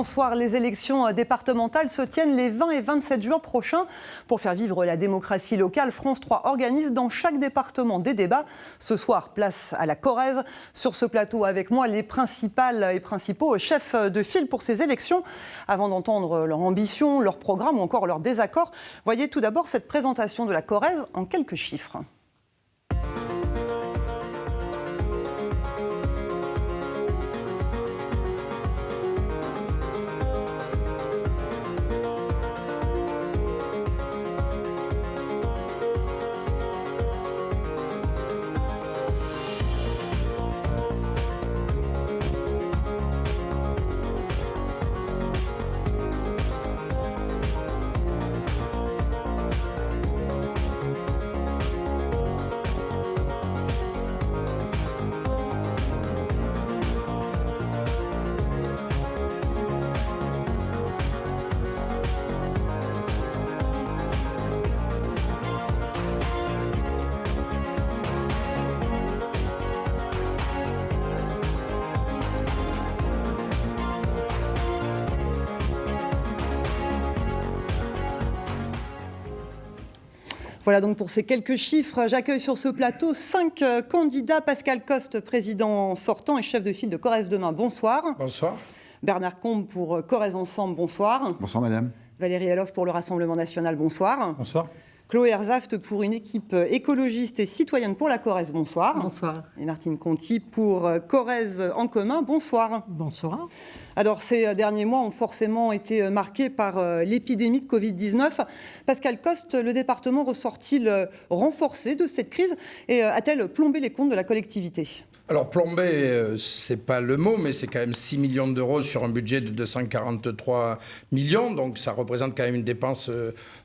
bonsoir. Les élections départementales se tiennent les 20 et 27 juin prochains. Pour faire vivre la démocratie locale, France 3 organise dans chaque département des débats. Ce soir, place à la Corrèze. Sur ce plateau, avec moi, les principales et principaux chefs de file pour ces élections. Avant d'entendre leur ambition, leur programme ou encore leur désaccord, voyez tout d'abord cette présentation de la Corrèze en quelques chiffres. Voilà donc pour ces quelques chiffres. J'accueille sur ce plateau 5 candidats. Pascal Coste, président sortant et chef de file de Corrèze Demain, bonsoir. Bonsoir. Bernard Combe pour Corrèze Ensemble, bonsoir. Bonsoir madame. Valérie Aloff pour le Rassemblement National, bonsoir. Bonsoir. Chloé Herzaft pour une équipe écologiste et citoyenne pour la Corrèze, bonsoir. Bonsoir. Et Martine Conti pour Corrèze en commun, bonsoir. Bonsoir. Alors, ces derniers mois ont forcément été marqués par l'épidémie de Covid-19. Pascal Coste, le département ressort-il renforcé de cette crise et a-t-elle plombé les comptes de la collectivité ? Alors, plomber, c'est pas le mot, mais c'est quand même 6 millions d'euros sur un budget de 243 millions. Donc, ça représente quand même une dépense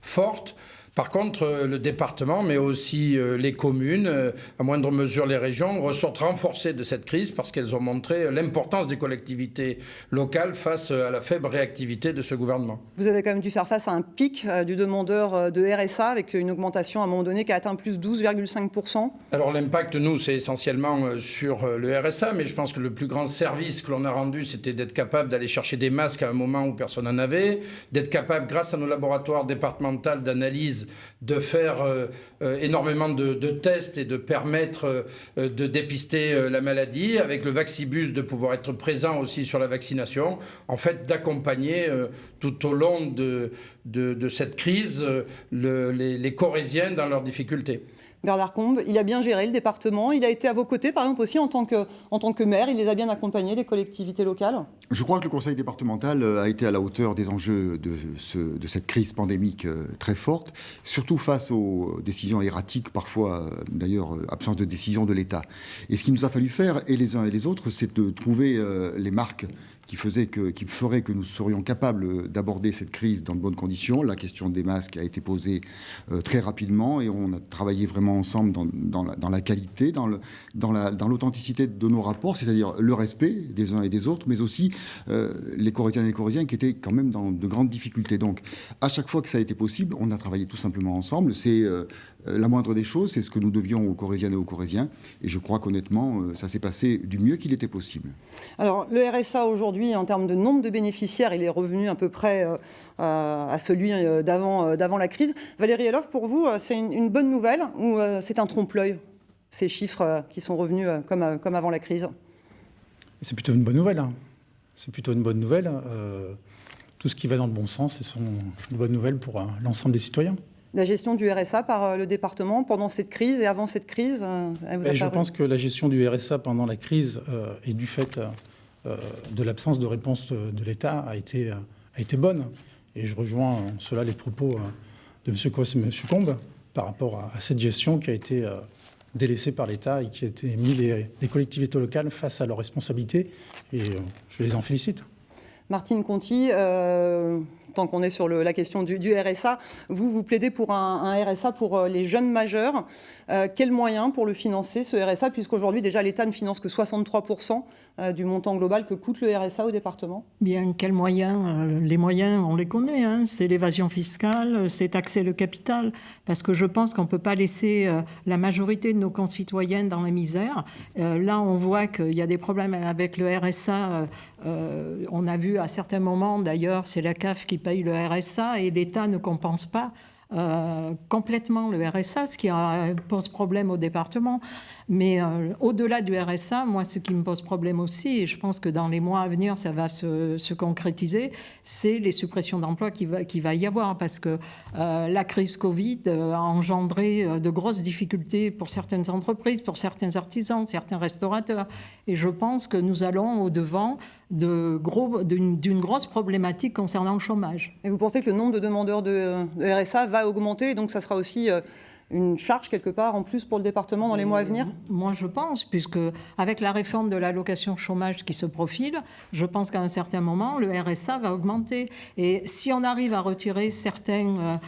forte. Par contre, le département, mais aussi les communes, à moindre mesure les régions, ressortent renforcées de cette crise parce qu'elles ont montré l'importance des collectivités locales face à la faible réactivité de ce gouvernement. Vous avez quand même dû faire face à un pic du demandeur de RSA avec une augmentation à un moment donné qui a atteint plus 12,5%. Alors l'impact, nous, c'est essentiellement sur le RSA, mais je pense que le plus grand service que l'on a rendu, c'était d'être capable d'aller chercher des masques à un moment où personne n'en avait, d'être capable, grâce à nos laboratoires départementaux d'analyse, de faire énormément de tests et de permettre de dépister la maladie, avec le Vaccibus de pouvoir être présent aussi sur la vaccination, en fait d'accompagner tout au long de cette crise les Corréziens dans leurs difficultés. Bernard Combe, il a bien géré le département, il a été à vos côtés par exemple aussi en tant que maire, il les a bien accompagnés, les collectivités locales ? Je crois que le conseil départemental a été à la hauteur des enjeux de cette crise pandémique très forte, surtout face aux décisions erratiques, parfois d'ailleurs absence de décision de l'État. Et ce qu'il nous a fallu faire, et les uns et les autres, c'est de trouver les marques qui ferait que nous serions capables d'aborder cette crise dans de bonnes conditions. La question des masques a été posée très rapidement et on a travaillé vraiment ensemble dans la qualité, dans l'authenticité de nos rapports, c'est-à-dire le respect des uns et des autres, mais aussi les Corréziennes et les Corréziens qui étaient quand même dans de grandes difficultés. Donc, à chaque fois que ça a été possible, on a travaillé tout simplement ensemble. C'est la moindre des choses, c'est ce que nous devions aux Corréziennes et aux Corréziens. Et je crois qu'honnêtement, ça s'est passé du mieux qu'il était possible. Alors, le RSA aujourd'hui, en termes de nombre de bénéficiaires, il est revenu à peu près à celui d'avant la crise. Valérie Aloff, pour vous, c'est une bonne nouvelle ou c'est un trompe-l'œil, ces chiffres qui sont revenus comme avant la crise ? C'est plutôt une bonne nouvelle. C'est plutôt une bonne nouvelle. Tout ce qui va dans le bon sens, c'est une bonne nouvelle pour l'ensemble des citoyens. La gestion du RSA par le département pendant cette crise et avant cette crise, je pense que la gestion du RSA pendant la crise et du fait de l'absence de réponse de l'État a été bonne. Et je rejoins en cela les propos de M. Coste et M. Combe par rapport à cette gestion qui a été délaissée par l'État et qui a été mis les collectivités locales face à leurs responsabilités. Et je les en félicite. Martine Conti, tant qu'on est sur la question du RSA, vous plaidez pour un RSA pour les jeunes majeurs. Quels moyens pour le financer, ce RSA, puisqu'aujourd'hui, déjà, l'État ne finance que 63% du montant global que coûte le RSA au département ? Bien, quels moyens ? Les moyens, on les connaît. C'est l'évasion fiscale, c'est taxer le capital. Parce que je pense qu'on ne peut pas laisser la majorité de nos concitoyennes dans la misère. Là, on voit qu'il y a des problèmes avec le RSA. On a vu à certains moments, d'ailleurs, c'est la CAF qui paye le RSA et l'État ne compense pas complètement le RSA, ce qui pose problème au département. Mais au-delà du RSA, moi, ce qui me pose problème aussi, et je pense que dans les mois à venir, ça va se concrétiser, c'est les suppressions d'emplois qu'il va y avoir, parce que la crise Covid a engendré de grosses difficultés pour certaines entreprises, pour certains artisans, certains restaurateurs. Et je pense que nous allons au-devant d'une grosse problématique concernant le chômage. Et vous pensez que le nombre de demandeurs de RSA va augmenter, donc ça sera aussi une charge quelque part en plus pour le département dans les mois à venir? Moi, je pense, puisque avec la réforme de l'allocation chômage qui se profile, je pense qu'à un certain moment, le RSA va augmenter. Et si on arrive à retirer certaines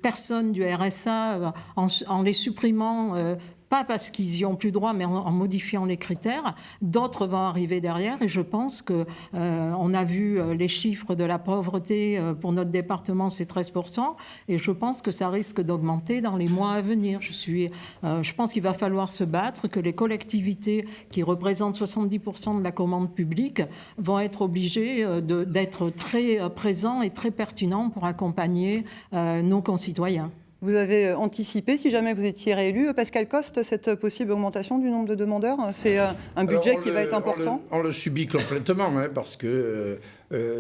personnes du RSA en les supprimant, pas parce qu'ils y ont plus droit, mais en modifiant les critères, d'autres vont arriver derrière. Et je pense que on a vu les chiffres de la pauvreté pour notre département, c'est 13%. Et je pense que ça risque d'augmenter dans les mois à venir. Je pense qu'il va falloir se battre, que les collectivités qui représentent 70% de la commande publique vont être obligées d'être très présents et très pertinents pour accompagner nos concitoyens. Vous avez anticipé, si jamais vous étiez réélu, Pascal Coste, cette possible augmentation du nombre de demandeurs? C'est un budget qui va être important? On le subit complètement, parce que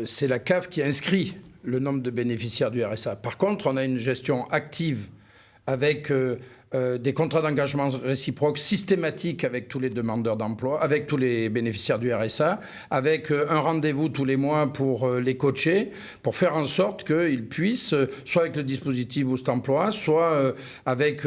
c'est la CAF qui inscrit le nombre de bénéficiaires du RSA. Par contre, on a une gestion active avec des contrats d'engagement réciproques systématiques avec tous les demandeurs d'emploi, avec tous les bénéficiaires du RSA, avec un rendez-vous tous les mois pour les coacher, pour faire en sorte qu'ils puissent, soit avec le dispositif Boost Emploi, soit avec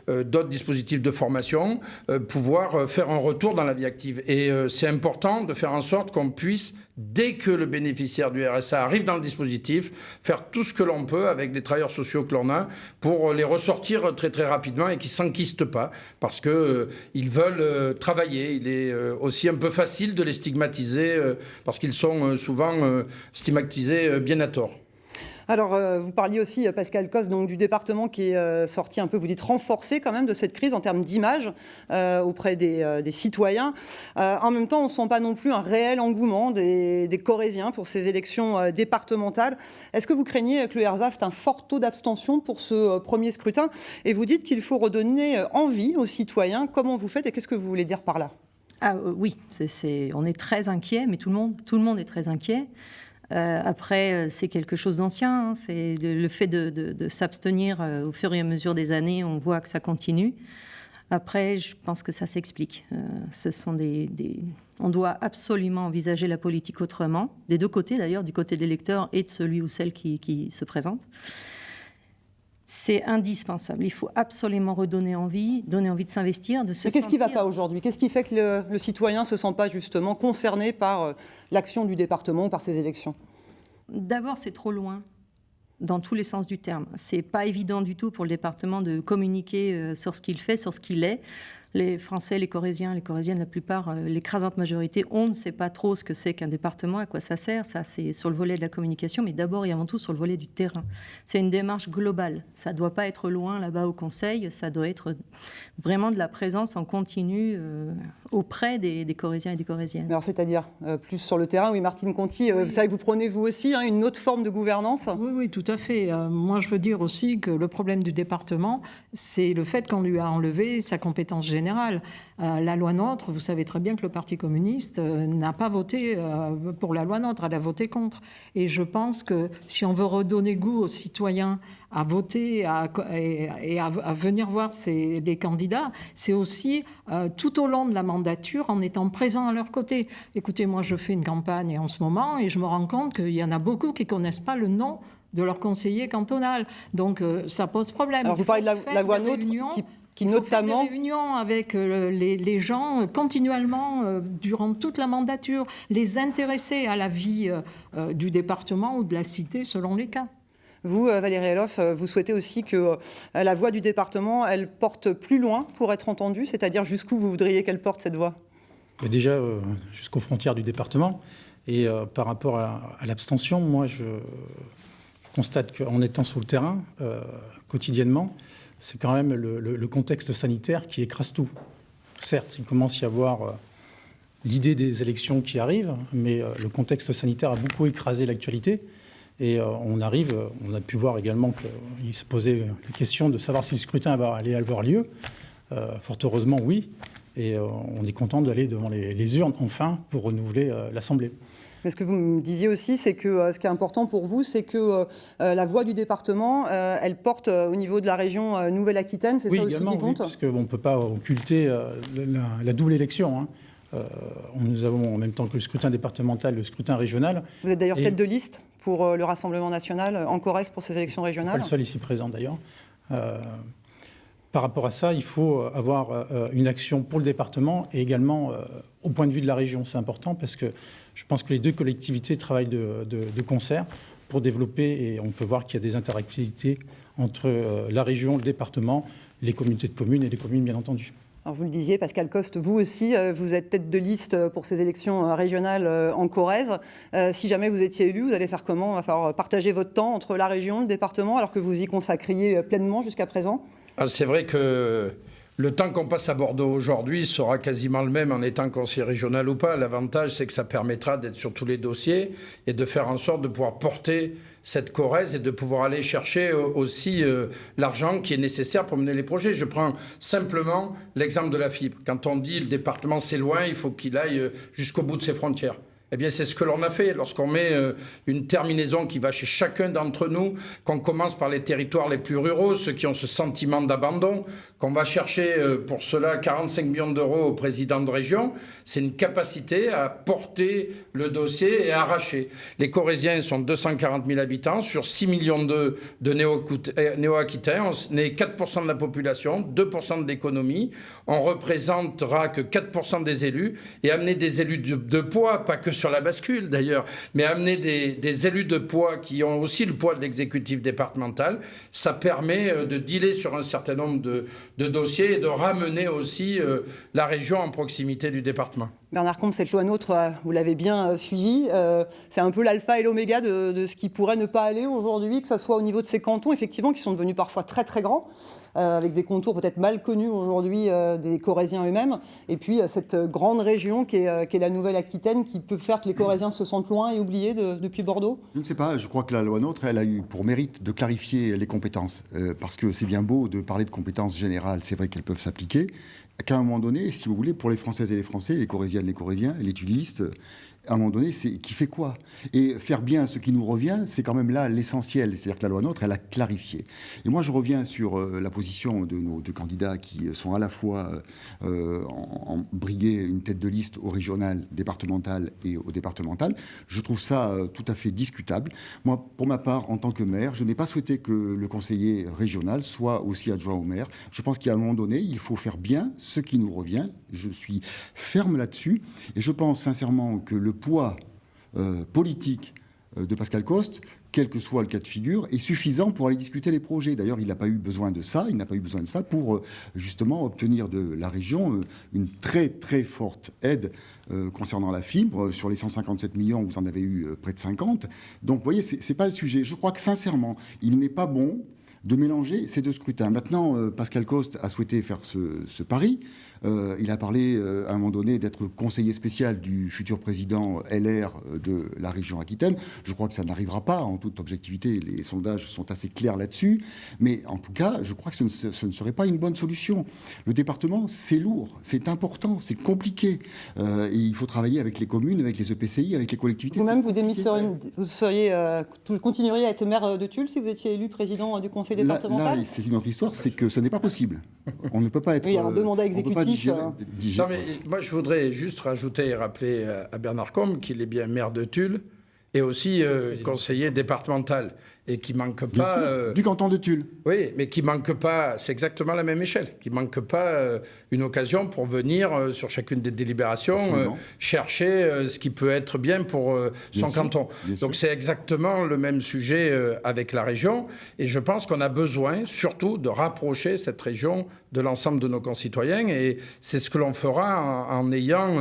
d'autres dispositifs de formation, pouvoir faire un retour dans la vie active. Et c'est important de faire en sorte qu'on puisse, dès que le bénéficiaire du RSA arrive dans le dispositif, faire tout ce que l'on peut avec les travailleurs sociaux que l'on a pour les ressortir très très rapidement et qui ne s'enquistent pas parce qu'ils veulent travailler. Il est aussi un peu facile de les stigmatiser parce qu'ils sont souvent stigmatisés bien à tort. Alors, vous parliez aussi, Pascal Coste, donc, du département qui est sorti un peu, vous dites, renforcé quand même de cette crise en termes d'image auprès des citoyens. En même temps, on ne sent pas non plus un réel engouement des Corréziens pour ces élections départementales. Est-ce que vous craignez que le RSA ait un fort taux d'abstention pour ce premier scrutin? Et vous dites qu'il faut redonner envie aux citoyens. Comment vous faites et qu'est-ce que vous voulez dire par là? Oui, on est très inquiet, mais tout le monde est très inquiet. Après, c'est quelque chose d'ancien. C'est le fait de s'abstenir au fur et à mesure des années. On voit que ça continue. Après, je pense que ça s'explique. On doit absolument envisager la politique autrement, des deux côtés d'ailleurs, du côté des électeurs et de celui ou celle qui se présente. C'est indispensable. Il faut absolument donner envie de s'investir, de se sentir... Mais qu'est-ce qui ne va pas aujourd'hui? Qu'est-ce qui fait que le citoyen ne se sent pas justement concerné par l'action du département, par ces élections? D'abord, c'est trop loin, dans tous les sens du terme. C'est pas évident du tout pour le département de communiquer sur ce qu'il fait, sur ce qu'il est. Les Français, les Corréziens, les Corréziennes, la plupart, l'écrasante majorité, on ne sait pas trop ce que c'est qu'un département, à quoi ça sert. Ça, c'est sur le volet de la communication, mais d'abord et avant tout sur le volet du terrain. C'est une démarche globale. Ça ne doit pas être loin, là-bas, au Conseil. Ça doit être vraiment de la présence en continu auprès des Corréziens et des Corréziennes. Alors, c'est-à-dire plus sur le terrain, oui, Martine Conti, oui. Vous savez que vous prenez, vous aussi, une autre forme de gouvernance? Oui, tout à fait. Moi, je veux dire aussi que le problème du département, c'est le fait qu'on lui a enlevé sa compétence générale. La loi NOTRe, vous savez très bien que le Parti communiste n'a pas voté pour la loi NOTRe, elle a voté contre. Et je pense que si on veut redonner goût aux citoyens à voter et à venir voir les candidats, c'est aussi tout au long de la mandature en étant présent à leur côté. Écoutez, moi je fais une campagne en ce moment et je me rends compte qu'il y en a beaucoup qui ne connaissent pas le nom de leur conseiller cantonal. Donc ça pose problème. Alors vous parlez de la loi NOTRe qui notamment... faire des réunions avec les gens continuellement durant toute la mandature, les intéresser à la vie du département ou de la cité selon les cas. Vous, Valérie Eloff, vous souhaitez aussi que la voix du département, elle porte plus loin pour être entendue, c'est-à-dire jusqu'où vous voudriez qu'elle porte cette voix? Mais déjà, jusqu'aux frontières du département. Et par rapport à l'abstention, moi, je constate qu'en étant sur le terrain, quotidiennement, c'est quand même le contexte sanitaire qui écrase tout. Certes, il commence à y avoir l'idée des élections qui arrivent, mais le contexte sanitaire a beaucoup écrasé l'actualité. Et on a pu voir également qu'il se posait la question de savoir si le scrutin allait avoir lieu. Fort heureusement, oui. Et on est content d'aller devant les urnes, enfin, pour renouveler l'Assemblée. Mais ce que vous me disiez aussi, c'est que ce qui est important pour vous, c'est que la voix du département, elle porte au niveau de la région Nouvelle-Aquitaine, c'est ça aussi qui compte ? Oui, parce qu'on ne peut pas occulter la double élection. Hein. Nous avons en même temps que le scrutin départemental, le scrutin régional. Vous êtes d'ailleurs tête de liste pour le Rassemblement national en Corrèze pour ces élections régionales. Pas le seul ici présent d'ailleurs. Par rapport à ça, il faut avoir une action pour le département et également au point de vue de la région. C'est important parce que je pense que les deux collectivités travaillent de concert pour développer, et on peut voir qu'il y a des interactivités entre la région, le département, les communautés de communes et les communes, bien entendu. Alors vous le disiez, Pascal Coste, vous aussi, vous êtes tête de liste pour ces élections régionales en Corrèze. Si jamais vous étiez élu, vous allez faire comment ? Il va falloir partager votre temps entre la région, le département, alors que vous y consacriez pleinement jusqu'à présent ? C'est vrai que le temps qu'on passe à Bordeaux aujourd'hui sera quasiment le même en étant conseiller régional ou pas. L'avantage, c'est que ça permettra d'être sur tous les dossiers et de faire en sorte de pouvoir porter cette Corrèze et de pouvoir aller chercher aussi l'argent qui est nécessaire pour mener les projets. Je prends simplement l'exemple de la fibre. Quand on dit le département c'est loin, il faut qu'il aille jusqu'au bout de ses frontières. Eh bien, c'est ce que l'on a fait lorsqu'on met une terminaison qui va chez chacun d'entre nous, qu'on commence par les territoires les plus ruraux, ceux qui ont ce sentiment d'abandon, qu'on va chercher pour cela 45 millions d'euros au président de région. C'est une capacité à porter le dossier et à arracher. Les Corréziens sont 240 000 habitants sur 6 millions de néo-aquitains. On est 4% de la population, 2% de l'économie. On représentera que 4% des élus et amener des élus de poids, pas que sur la bascule d'ailleurs, mais amener des élus de poids qui ont aussi le poids de l'exécutif départemental, ça permet de dealer sur un certain nombre de dossiers et de ramener aussi la région en proximité du département. Bernard Combe, cette loi NOTRe, vous l'avez bien suivie. C'est un peu l'alpha et l'oméga de ce qui pourrait ne pas aller aujourd'hui, que ce soit au niveau de ces cantons, effectivement, qui sont devenus parfois très très grands, avec des contours peut-être mal connus aujourd'hui des Corréziens eux-mêmes, et puis cette grande région qui est la Nouvelle-Aquitaine, qui peut faire que les Corréziens se sentent loin et oubliés depuis Bordeaux ? Je ne sais pas, je crois que la loi NOTRe, elle a eu pour mérite de clarifier les compétences, parce que c'est bien beau de parler de compétences générales, c'est vrai qu'elles peuvent s'appliquer, qu'à un moment donné, si vous voulez, pour les Françaises et les Français, les Corréziennes, les Corréziens, les tuilistes, à un moment donné, c'est qui fait quoi ? Et faire bien ce qui nous revient, c'est quand même là l'essentiel. C'est-à-dire que la loi NOTRe, elle a clarifié. Et moi, je reviens sur la position de nos deux candidats qui sont à la fois en briguer une tête de liste au régional, départemental et au départemental. Je trouve ça tout à fait discutable. Moi, pour ma part, en tant que maire, je n'ai pas souhaité que le conseiller régional soit aussi adjoint au maire. Je pense qu'à un moment donné, il faut faire bien ce qui nous revient. Je suis ferme là-dessus. Et je pense sincèrement que le poids politique de Pascal Coste, quel que soit le cas de figure, est suffisant pour aller discuter les projets. D'ailleurs, il n'a pas eu besoin de ça. Il n'a pas eu besoin de ça pour justement obtenir de la région une très très forte aide concernant la fibre. Sur les 157 millions, vous en avez eu près de 50. Donc, vous voyez, c'est pas le sujet. Je crois que sincèrement, il n'est pas bon de mélanger ces deux scrutins. Maintenant, Pascal Coste a souhaité faire ce pari. Il a parlé à un moment donné d'être conseiller spécial du futur président LR de la région Aquitaine. Je crois que ça n'arrivera pas, en toute objectivité. Les sondages sont assez clairs là-dessus. Mais en tout cas, je crois que ce ne serait pas une bonne solution. Le département, c'est lourd, c'est important, c'est compliqué. Et il faut travailler avec les communes, avec les EPCI, avec les collectivités. Vous-même, vous continueriez à être maire de Tulle si vous étiez élu président du conseil départemental ? Là, c'est une autre histoire, c'est que ce n'est pas possible. On ne peut pas être... Oui, alors deux mandats exécutifs... Non, mais moi, je voudrais juste rajouter et rappeler à Bernard Combe qu'il est bien maire de Tulle et aussi conseiller départemental. Et qui manque pas... du canton de Tulle. Oui, mais qui manque pas... C'est exactement la même échelle. Qui manque pas une occasion pour venir sur chacune des délibérations chercher ce qui peut être bien pour son canton. Donc c'est exactement le même sujet avec la région. Et je pense qu'on a besoin surtout de rapprocher cette région de l'ensemble de nos concitoyens. Et c'est ce que l'on fera en ayant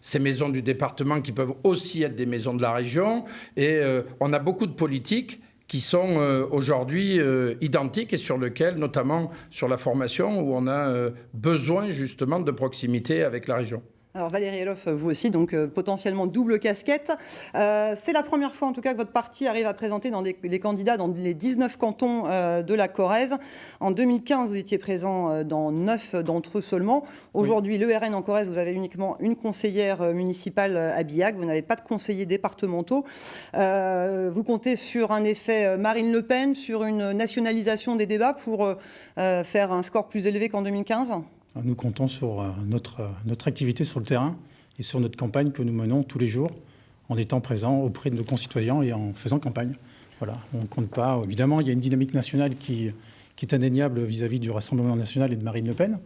ces maisons du département qui peuvent aussi être des maisons de la région. Et on a beaucoup de politiques qui sont aujourd'hui identiques et sur lesquels, notamment sur la formation, où on a besoin justement de proximité avec la région. Alors Valérie Eloff, vous aussi, donc potentiellement double casquette. C'est la première fois en tout cas que votre parti arrive à présenter les candidats dans les 19 cantons de la Corrèze. En 2015, vous étiez présent dans 9 d'entre eux seulement. Aujourd'hui, le RN en Corrèze, vous avez uniquement une conseillère municipale à Billac. Vous n'avez pas de conseillers départementaux. Vous comptez sur un effet Marine Le Pen, sur une nationalisation des débats pour faire un score plus élevé qu'en 2015 ? Nous comptons sur notre activité sur le terrain et sur notre campagne que nous menons tous les jours en étant présents auprès de nos concitoyens et en faisant campagne. Voilà, on ne compte pas. Évidemment, il y a une dynamique nationale qui est indéniable vis-à-vis du Rassemblement national et de Marine Le Pen.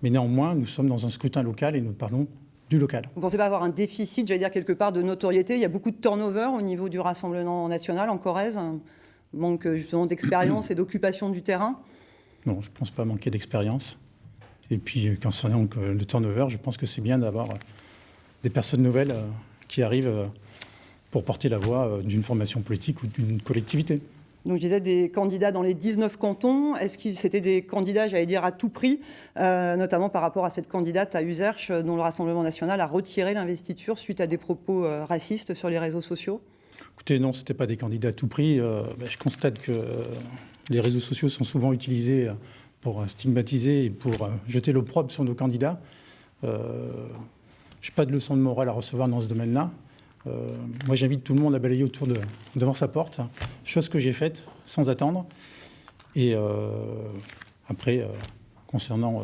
Mais néanmoins, nous sommes dans un scrutin local et nous parlons du local. Vous ne pensez pas avoir un déficit, j'allais dire, quelque part de notoriété ? Il y a beaucoup de turnover au niveau du Rassemblement national en Corrèze, manque justement d'expérience et d'occupation du terrain ? Non, je ne pense pas manquer d'expérience. Et puis, concernant le turnover, je pense que c'est bien d'avoir des personnes nouvelles qui arrivent pour porter la voix d'une formation politique ou d'une collectivité. Donc, je disais des candidats dans les 19 cantons. Est-ce que c'était des candidats, j'allais dire, à tout prix, notamment par rapport à cette candidate à Uzerche, dont le Rassemblement national a retiré l'investiture suite à des propos racistes sur les réseaux sociaux ? Écoutez, non, ce n'était pas des candidats à tout prix. Je constate que les réseaux sociaux sont souvent utilisés pour stigmatiser et pour jeter l'opprobre sur nos candidats. Je n'ai pas de leçon de morale à recevoir dans ce domaine-là. Moi, j'invite tout le monde à balayer devant sa porte, chose que j'ai faite sans attendre. Et après, concernant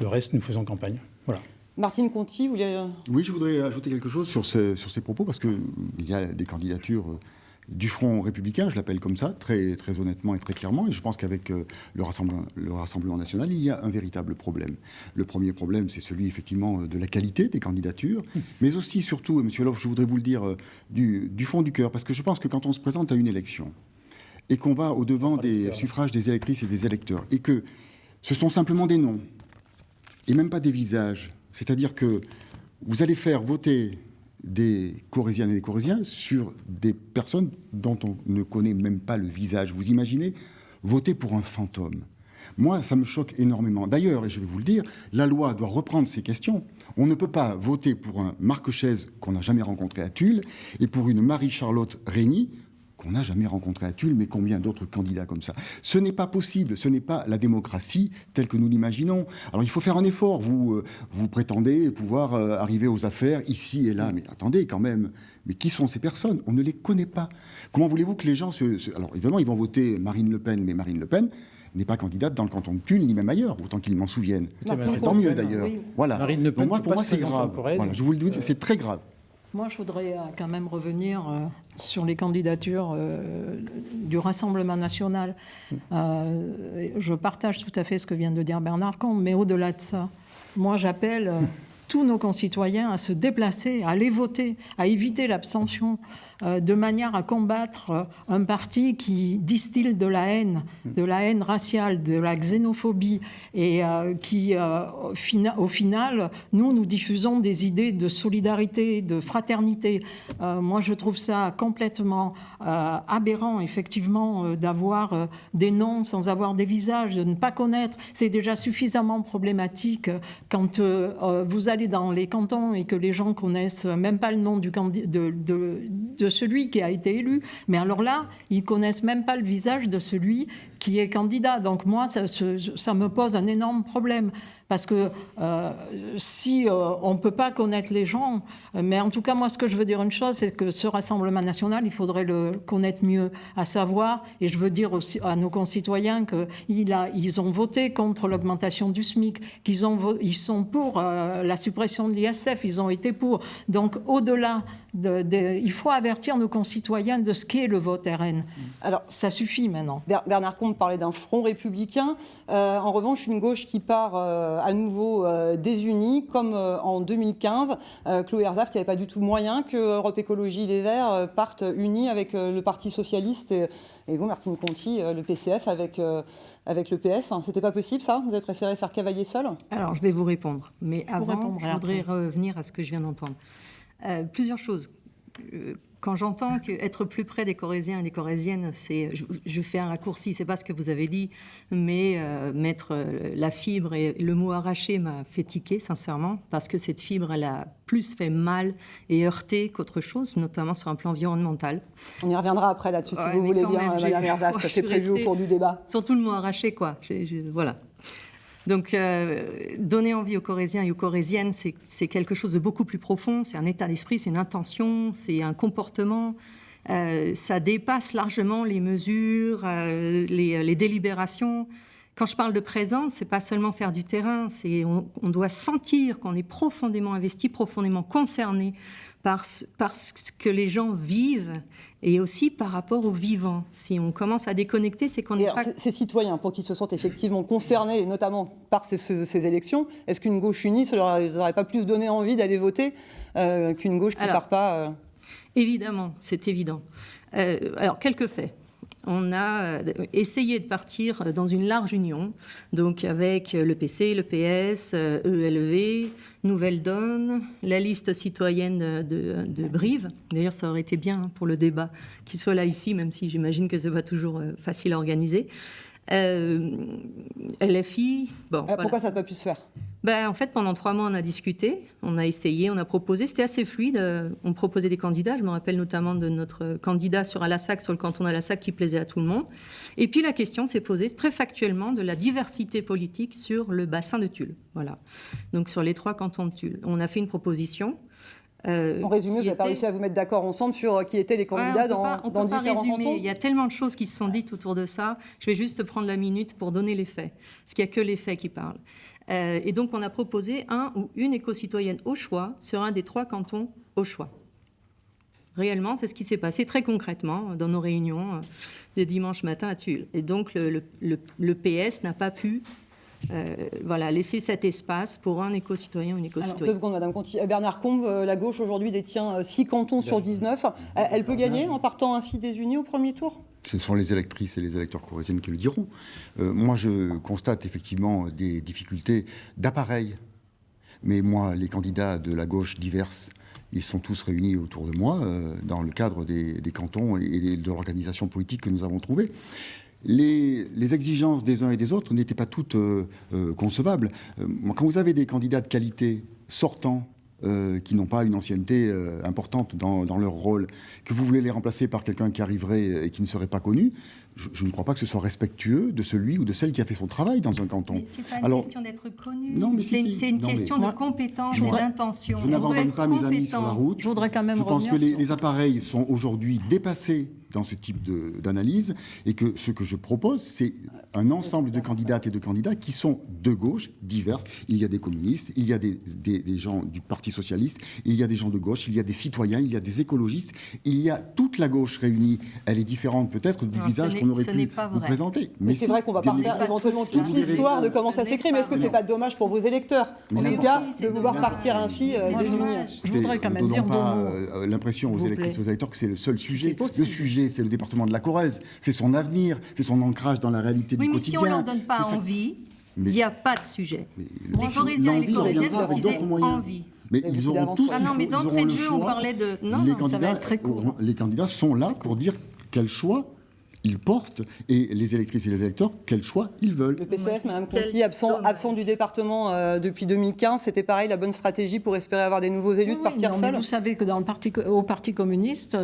le reste, nous faisons campagne. Voilà. Martine Conti, vous voulez... Oui, je voudrais ajouter quelque chose sur ces propos, parce qu'il y a des candidatures du Front républicain, je l'appelle comme ça, très, très honnêtement et très clairement, et je pense qu'avec le Rassemblement national, il y a un véritable problème. Le premier problème, c'est celui effectivement de la qualité des candidatures, mais aussi, surtout, M. Eloff, je voudrais vous le dire, du fond du cœur, parce que je pense que quand on se présente à une élection, et qu'on va au-devant des suffrages des électrices et des électeurs, et que ce sont simplement des noms, et même pas des visages, c'est-à-dire que vous allez faire voter des Corréziennes et des Corréziens sur des personnes dont on ne connaît même pas le visage. Vous imaginez voter pour un fantôme. Moi, ça me choque énormément. D'ailleurs, et je vais vous le dire, la loi doit reprendre ces questions. On ne peut pas voter pour un Marc Chaise qu'on n'a jamais rencontré à Tulle et pour une Marie-Charlotte Rény qu'on n'a jamais rencontré à Tulle, mais combien d'autres candidats comme ça. Ce n'est pas possible, ce n'est pas la démocratie telle que nous l'imaginons. Alors il faut faire un effort, vous prétendez pouvoir arriver aux affaires ici et là, mais attendez quand même, mais qui sont ces personnes ? On ne les connaît pas. Comment voulez-vous que les gens Alors évidemment, ils vont voter Marine Le Pen, mais Marine Le Pen n'est pas candidate dans le canton de Tulle, ni même ailleurs, autant qu'ils m'en souviennent. C'est tant mieux d'ailleurs. Oui. Voilà. Marine Le Pen, pour moi c'est grave. Voilà, je vous le dis, c'est très grave. Moi, je voudrais quand même revenir sur les candidatures du Rassemblement national. Je partage tout à fait ce que vient de dire Bernard Combe, mais au-delà de ça, moi, j'appelle tous nos concitoyens à se déplacer, à aller voter, à éviter l'abstention, de manière à combattre un parti qui distille de la haine raciale, de la xénophobie, et qui, au final, nous diffusons des idées de solidarité, de fraternité. Moi, je trouve ça complètement aberrant, effectivement, d'avoir des noms sans avoir des visages, de ne pas connaître. C'est déjà suffisamment problématique quand vous allez dans les cantons et que les gens connaissent même pas le nom du de celui qui a été élu, mais alors là, ils connaissent même pas le visage de celui qui est candidat. Donc moi, ça me pose un énorme problème. Parce que si on ne peut pas connaître les gens, mais en tout cas, moi, ce que je veux dire une chose, c'est que ce Rassemblement national, il faudrait le connaître mieux, à savoir, et je veux dire aussi à nos concitoyens qu'ils ont voté contre l'augmentation du SMIC, ils sont pour la suppression de l'ISF, ils ont été pour. Donc, au-delà, il faut avertir nos concitoyens de ce qu'est le vote RN. Alors, ça suffit maintenant. Bernard Combe parlait d'un front républicain. En revanche, une gauche qui part à nouveau désunie, comme en 2015. Chloé Herzhaft, il n'y avait pas du tout moyen que Europe Écologie Les Verts partent unis avec le Parti Socialiste et vous, Martine Conti, le PCF avec le PS. C'était pas possible, ça ? Vous avez préféré faire cavalier seul ? Alors, je vais vous répondre. Mais avant, je voudrais revenir à ce que je viens d'entendre. Plusieurs choses. quand j'entends qu'être plus près des Corréziens et des Corréziennes, je fais un raccourci, c'est pas ce que vous avez dit, mais mettre la fibre et le mot arraché m'a fait tiquer, sincèrement, parce que cette fibre, elle a plus fait mal et heurté qu'autre chose, notamment sur un plan environnemental. On y reviendra après là-dessus, si vous voulez bien, Madame Herzog, parce que c'est prévu au cours du débat. Surtout le mot arraché, quoi. Voilà. Donc, donner envie aux Corréziens et aux Corréziennes, c'est quelque chose de beaucoup plus profond. C'est un état d'esprit, c'est une intention, c'est un comportement. Ça dépasse largement les mesures, les délibérations. Quand je parle de présence, c'est pas seulement faire du terrain. On doit sentir qu'on est profondément investi, profondément concerné par ce que les gens vivent et aussi par rapport aux vivants. Si on commence à déconnecter, c'est qu'on n'est pas... Ces citoyens, pour qu'ils se sentent effectivement concernés, notamment par ces élections, est-ce qu'une gauche unie, ça leur aurait pas plus donné envie d'aller voter qu'une gauche qui ne part pas Évidemment, c'est évident. Alors, quelques faits. On a essayé de partir dans une large union, donc avec le PC, le PS, ELV, Nouvelle Donne, la liste citoyenne de Brive. D'ailleurs, ça aurait été bien pour le débat qu'il soit là ici, même si j'imagine que ce n'est pas toujours facile à organiser. LFI. Bon, pourquoi ça n'a pas pu se faire ? En fait, pendant 3 mois, on a discuté, on a essayé, on a proposé. C'était assez fluide. On proposait des candidats. Je me rappelle notamment de notre candidat sur Alassac, sur le canton d'Alassac, qui plaisait à tout le monde. Et puis la question s'est posée très factuellement de la diversité politique sur le bassin de Tulle. Voilà. Donc sur les 3 cantons de Tulle. On a fait une proposition. En résumé, vous n'avez pas réussi à vous mettre d'accord ensemble sur qui étaient les candidats dans différents cantons ? Il y a tellement de choses qui se sont dites autour de ça. Je vais juste prendre la minute pour donner les faits. Parce qu'il n'y a que les faits qui parlent. Et donc, on a proposé un ou une éco-citoyenne au choix sur un des 3 cantons au choix. Réellement, c'est ce qui s'est passé très concrètement dans nos réunions de dimanche matin à Tulle. Et donc, le PS n'a pas pu laisser cet espace pour un éco-citoyen ou une éco-citoyenne. Alors, 2 secondes, Madame Conti. Bernard Combe, la gauche aujourd'hui détient 6 cantons sur 19. Elle peut gagner en partant ainsi désunie au premier tour ? Ce sont les électrices et les électeurs corréziennes qui le diront. Moi, je constate effectivement des difficultés d'appareil. Mais moi, les candidats de la gauche diverse, ils sont tous réunis autour de moi dans le cadre des cantons et de l'organisation politique que nous avons trouvée. Les exigences des uns et des autres n'étaient pas toutes concevables. Quand vous avez des candidats de qualité sortants, qui n'ont pas une ancienneté importante dans leur rôle, que vous voulez les remplacer par quelqu'un qui arriverait et qui ne serait pas connu, je ne crois pas que ce soit respectueux de celui ou de celle qui a fait son travail dans un canton. Mais c'est pas une question d'être connu, c'est une question de compétence et d'intention. Je n'abandonne pas mes amis sur la route. Je voudrais quand même pense que les appareils sont aujourd'hui dépassés dans ce type d'analyse et que ce que je propose, c'est un ensemble de candidates et de candidats qui sont de gauche, diverses. Il y a des communistes, il y a des gens du Parti socialiste, il y a des gens de gauche, il y a des citoyens, il y a des écologistes, il y a toute la gauche réunie. Elle est différente peut-être du visage qu'on aurait pu vous présenter. Mais c'est vrai qu'on va parler éventuellement toute l'histoire de comment ça s'est créé, mais est-ce que c'est pas dommage pour vos électeurs, en tout cas, de vous voir partir ainsi désunis ? Je voudrais quand même dire pas l'impression aux électrices et aux électeurs que c'est le seul sujet. Le sujet, c'est le département de la Corrèze, c'est son avenir, c'est son ancrage dans la réalité du quotidien. Oui, mais si on ne leur donne pas envie, il n'y a pas de sujet. Les Corréziens et les Corréziennes ont envie. Mais ils auront tous mais d'entrée de jeu, on parlait de... Non, ça va être très court. Les candidats sont là pour dire quel choix ils portent, et les électrices et les électeurs, quel choix ils veulent. Le PCF, Mme Conti, absent du département depuis 2015, c'était pareil, la bonne stratégie pour espérer avoir des nouveaux élus, de partir seul ? Vous savez que au Parti communiste,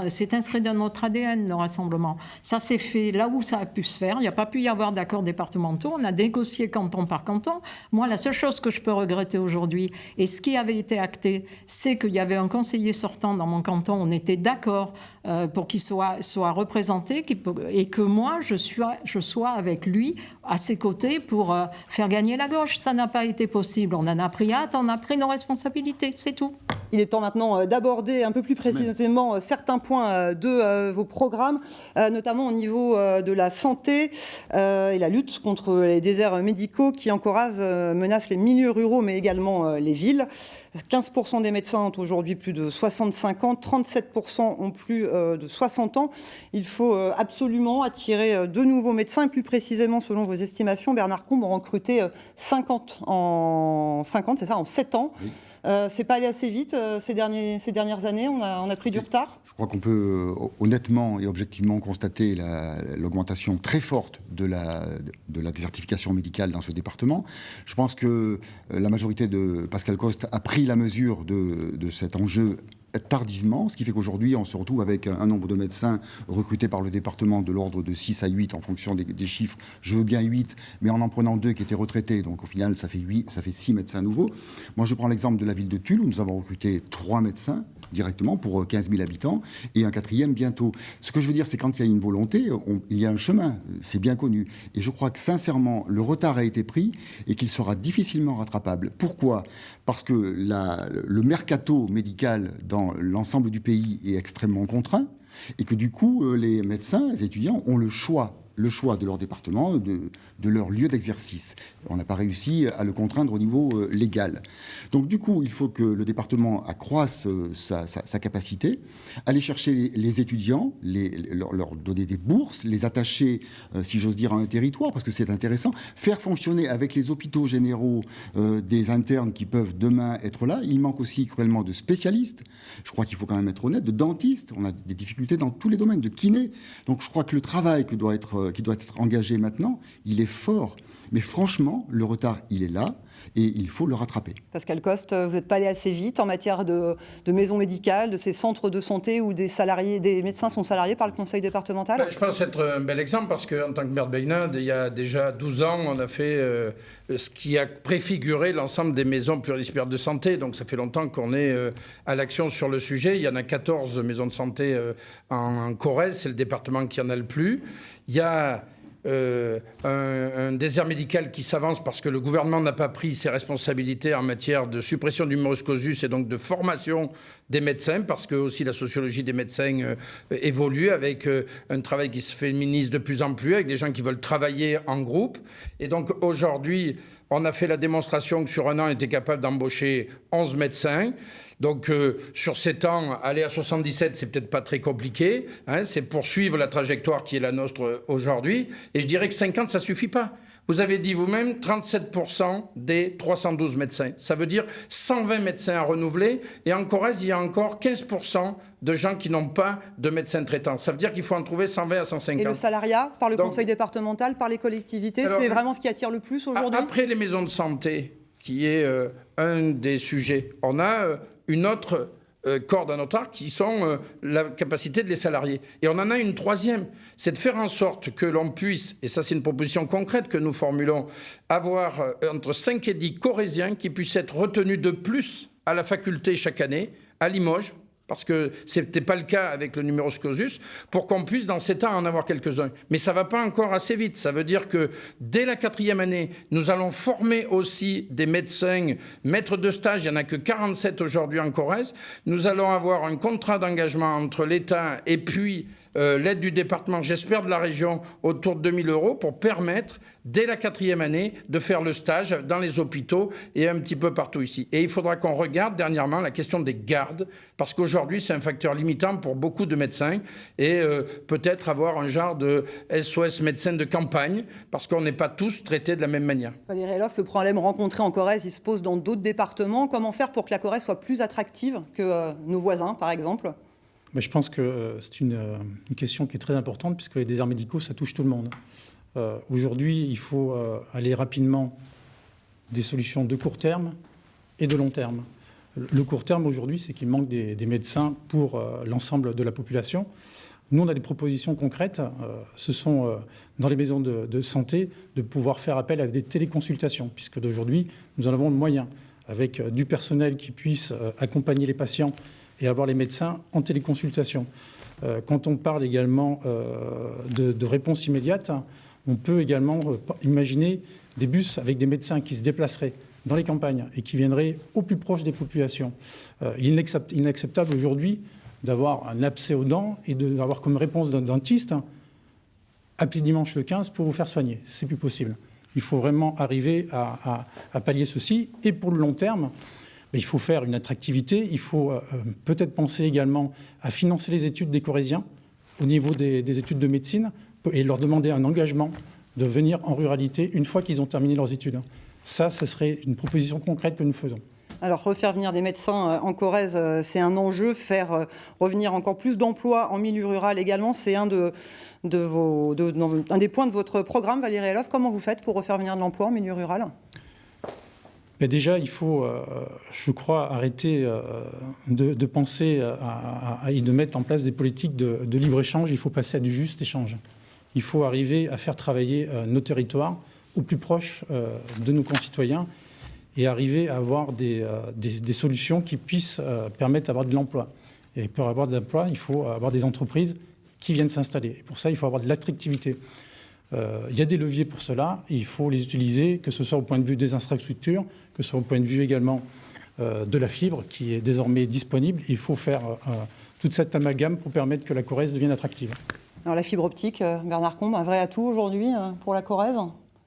c'est inscrit dans notre ADN, le rassemblement. Ça s'est fait là où ça a pu se faire. Il n'y a pas pu y avoir d'accords départementaux. On a négocié canton par canton. Moi, la seule chose que je peux regretter aujourd'hui, et ce qui avait été acté, c'est qu'il y avait un conseiller sortant dans mon canton. On était d'accord pour qu'il soit représenté, et que moi, je sois avec lui, à ses côtés, pour faire gagner la gauche. Ça n'a pas été possible. On en a pris hâte, on a pris nos responsabilités, c'est tout. Il est temps maintenant d'aborder un peu plus précisément certains points de vos programmes, notamment au niveau de la santé et la lutte contre les déserts médicaux qui, en Corrèze, menacent les milieux ruraux, mais également les villes. 15% des médecins ont aujourd'hui plus de 65 ans, 37% ont plus de 60 ans. Il faut absolument attirer de nouveaux médecins, et plus précisément, selon vos estimations, Bernard Combe a recruté 50 en 7 ans. Oui. C'est pas allé assez vite, ces dernières années? On a pris du retard? Je crois qu'on peut honnêtement et objectivement constater l'augmentation très forte de la désertification médicale dans ce département. Je pense que la majorité de Pascal Coste a pris la mesure de cet enjeu tardivement, ce qui fait qu'aujourd'hui, on se retrouve avec un nombre de médecins recrutés par le département de l'ordre de 6 à 8 en fonction des chiffres. Je veux bien 8, mais en prenant 2 qui étaient retraités. Donc au final, ça fait 6 médecins nouveaux. Moi, je prends l'exemple de la ville de Tulle, où nous avons recruté 3 médecins directement pour 15 000 habitants et un 4e bientôt. Ce que je veux dire, c'est quand il y a une volonté, il y a un chemin, c'est bien connu. Et je crois que sincèrement, le retard a été pris et qu'il sera difficilement rattrapable. Pourquoi ? Parce que le mercato médical dans l'ensemble du pays est extrêmement contraint et que du coup, les médecins, les étudiants ont le choix de leur département, de leur lieu d'exercice. On n'a pas réussi à le contraindre au niveau légal. Donc du coup, il faut que le département accroisse sa capacité, aller chercher les étudiants, leur donner des bourses, les attacher, si j'ose dire, à un territoire, parce que c'est intéressant, faire fonctionner avec les hôpitaux généraux des internes qui peuvent demain être là. Il manque aussi cruellement de spécialistes. Je crois qu'il faut quand même être honnête, de dentistes. On a des difficultés dans tous les domaines, de kinés. Donc je crois que le travail qui doit être engagé maintenant, il est fort. Mais franchement, le retard, il est là et il faut le rattraper. Pascal Coste, vous n'êtes pas allé assez vite en matière de maisons médicales, de ces centres de santé où des médecins sont salariés par le conseil départemental? Je pense être un bel exemple parce qu'en tant que maire de Béguenade, il y a déjà 12 ans, on a fait ce qui a préfiguré l'ensemble des maisons pluridisciplinaires de santé. Donc ça fait longtemps qu'on est à l'action sur le sujet. Il y en a 14 maisons de santé en Corrèze, c'est le département qui en a le plus. Il y a un désert médical qui s'avance parce que le gouvernement n'a pas pris ses responsabilités en matière de suppression du numerus clausus et donc de formation des médecins, parce que aussi la sociologie des médecins évolue avec un travail qui se féminise de plus en plus, avec des gens qui veulent travailler en groupe. Et donc aujourd'hui, on a fait la démonstration que sur un an, on était capable d'embaucher 11 médecins. Donc, sur 7 ans, aller à 77, c'est peut-être pas très compliqué. C'est poursuivre la trajectoire qui est la nôtre aujourd'hui. Et je dirais que 50, ça suffit pas. Vous avez dit vous-même 37% des 312 médecins. Ça veut dire 120 médecins à renouveler. Et en Corrèze, il y a encore 15% de gens qui n'ont pas de médecin traitant. Ça veut dire qu'il faut en trouver 120 à 150. Et le salariat, par le conseil départemental, par les collectivités, c'est vraiment ce qui attire le plus aujourd'hui? Après les maisons de santé, qui est un des sujets, on a une autre corde à notre arc qui sont la capacité de les salariés. Et on en a une troisième, c'est de faire en sorte que l'on puisse, et ça c'est une proposition concrète que nous formulons, avoir entre 5 et 10 Corréziens qui puissent être retenus de plus à la faculté chaque année, à Limoges, parce que ce n'était pas le cas avec le numerus clausus, pour qu'on puisse dans 7 ans en avoir quelques-uns. Mais ça ne va pas encore assez vite. Ça veut dire que dès la 4e année, nous allons former aussi des médecins maîtres de stage. Il n'y en a que 47 aujourd'hui en Corrèze. Nous allons avoir un contrat d'engagement entre l'État et puis l'aide du département, j'espère de la région, autour de 2 000 € pour permettre, dès la 4e année, de faire le stage dans les hôpitaux et un petit peu partout ici. Et il faudra qu'on regarde dernièrement la question des gardes, parce qu'aujourd'hui, c'est un facteur limitant pour beaucoup de médecins, et peut-être avoir un genre de SOS médecin de campagne, parce qu'on n'est pas tous traités de la même manière. Valérie Eloff, le problème rencontré en Corrèze, il se pose dans d'autres départements. Comment faire pour que la Corrèze soit plus attractive que nos voisins, par exemple ? Mais je pense que c'est une question qui est très importante, puisque les déserts médicaux, ça touche tout le monde. Aujourd'hui, il faut aller rapidement des solutions de court terme et de long terme. Le court terme, aujourd'hui, c'est qu'il manque des médecins pour l'ensemble de la population. Nous, on a des propositions concrètes. Ce sont, dans les maisons de santé, de pouvoir faire appel à des téléconsultations, puisque d'aujourd'hui, nous en avons le moyen, avec du personnel qui puisse accompagner les patients et avoir les médecins en téléconsultation. Quand on parle également de réponse immédiate, on peut également imaginer des bus avec des médecins qui se déplaceraient dans les campagnes et qui viendraient au plus proche des populations. Il est inacceptable aujourd'hui d'avoir un abcès aux dents et d'avoir comme réponse d'un dentiste « appelez dimanche le 15 pour vous faire soigner ». C'est plus possible. Il faut vraiment arriver à pallier ceci. Et pour le long terme, il faut faire une attractivité, il faut peut-être penser également à financer les études des Corréziens au niveau des études de médecine et leur demander un engagement de venir en ruralité une fois qu'ils ont terminé leurs études. Ça, ce serait une proposition concrète que nous faisons. Alors, refaire venir des médecins en Corrèze, c'est un enjeu. Faire revenir encore plus d'emplois en milieu rural également, c'est un des points de votre programme, Valérie Aloff. Comment vous faites pour refaire venir de l'emploi en milieu rural ? Mais déjà, il faut, je crois, arrêter de penser et de mettre en place des politiques de libre-échange. Il faut passer à du juste échange. Il faut arriver à faire travailler nos territoires au plus proche de nos concitoyens et arriver à avoir des solutions qui puissent permettre d'avoir de l'emploi. Et pour avoir de l'emploi, il faut avoir des entreprises qui viennent s'installer. Et pour ça, il faut avoir de l'attractivité. Il y a des leviers pour cela, et il faut les utiliser, que ce soit au point de vue des infrastructures, que ce soit au point de vue également de la fibre, qui est désormais disponible. Il faut faire toute cette amalgame pour permettre que la Corrèze devienne attractive. Alors la fibre optique, Bernard Combe, un vrai atout aujourd'hui pour la Corrèze ?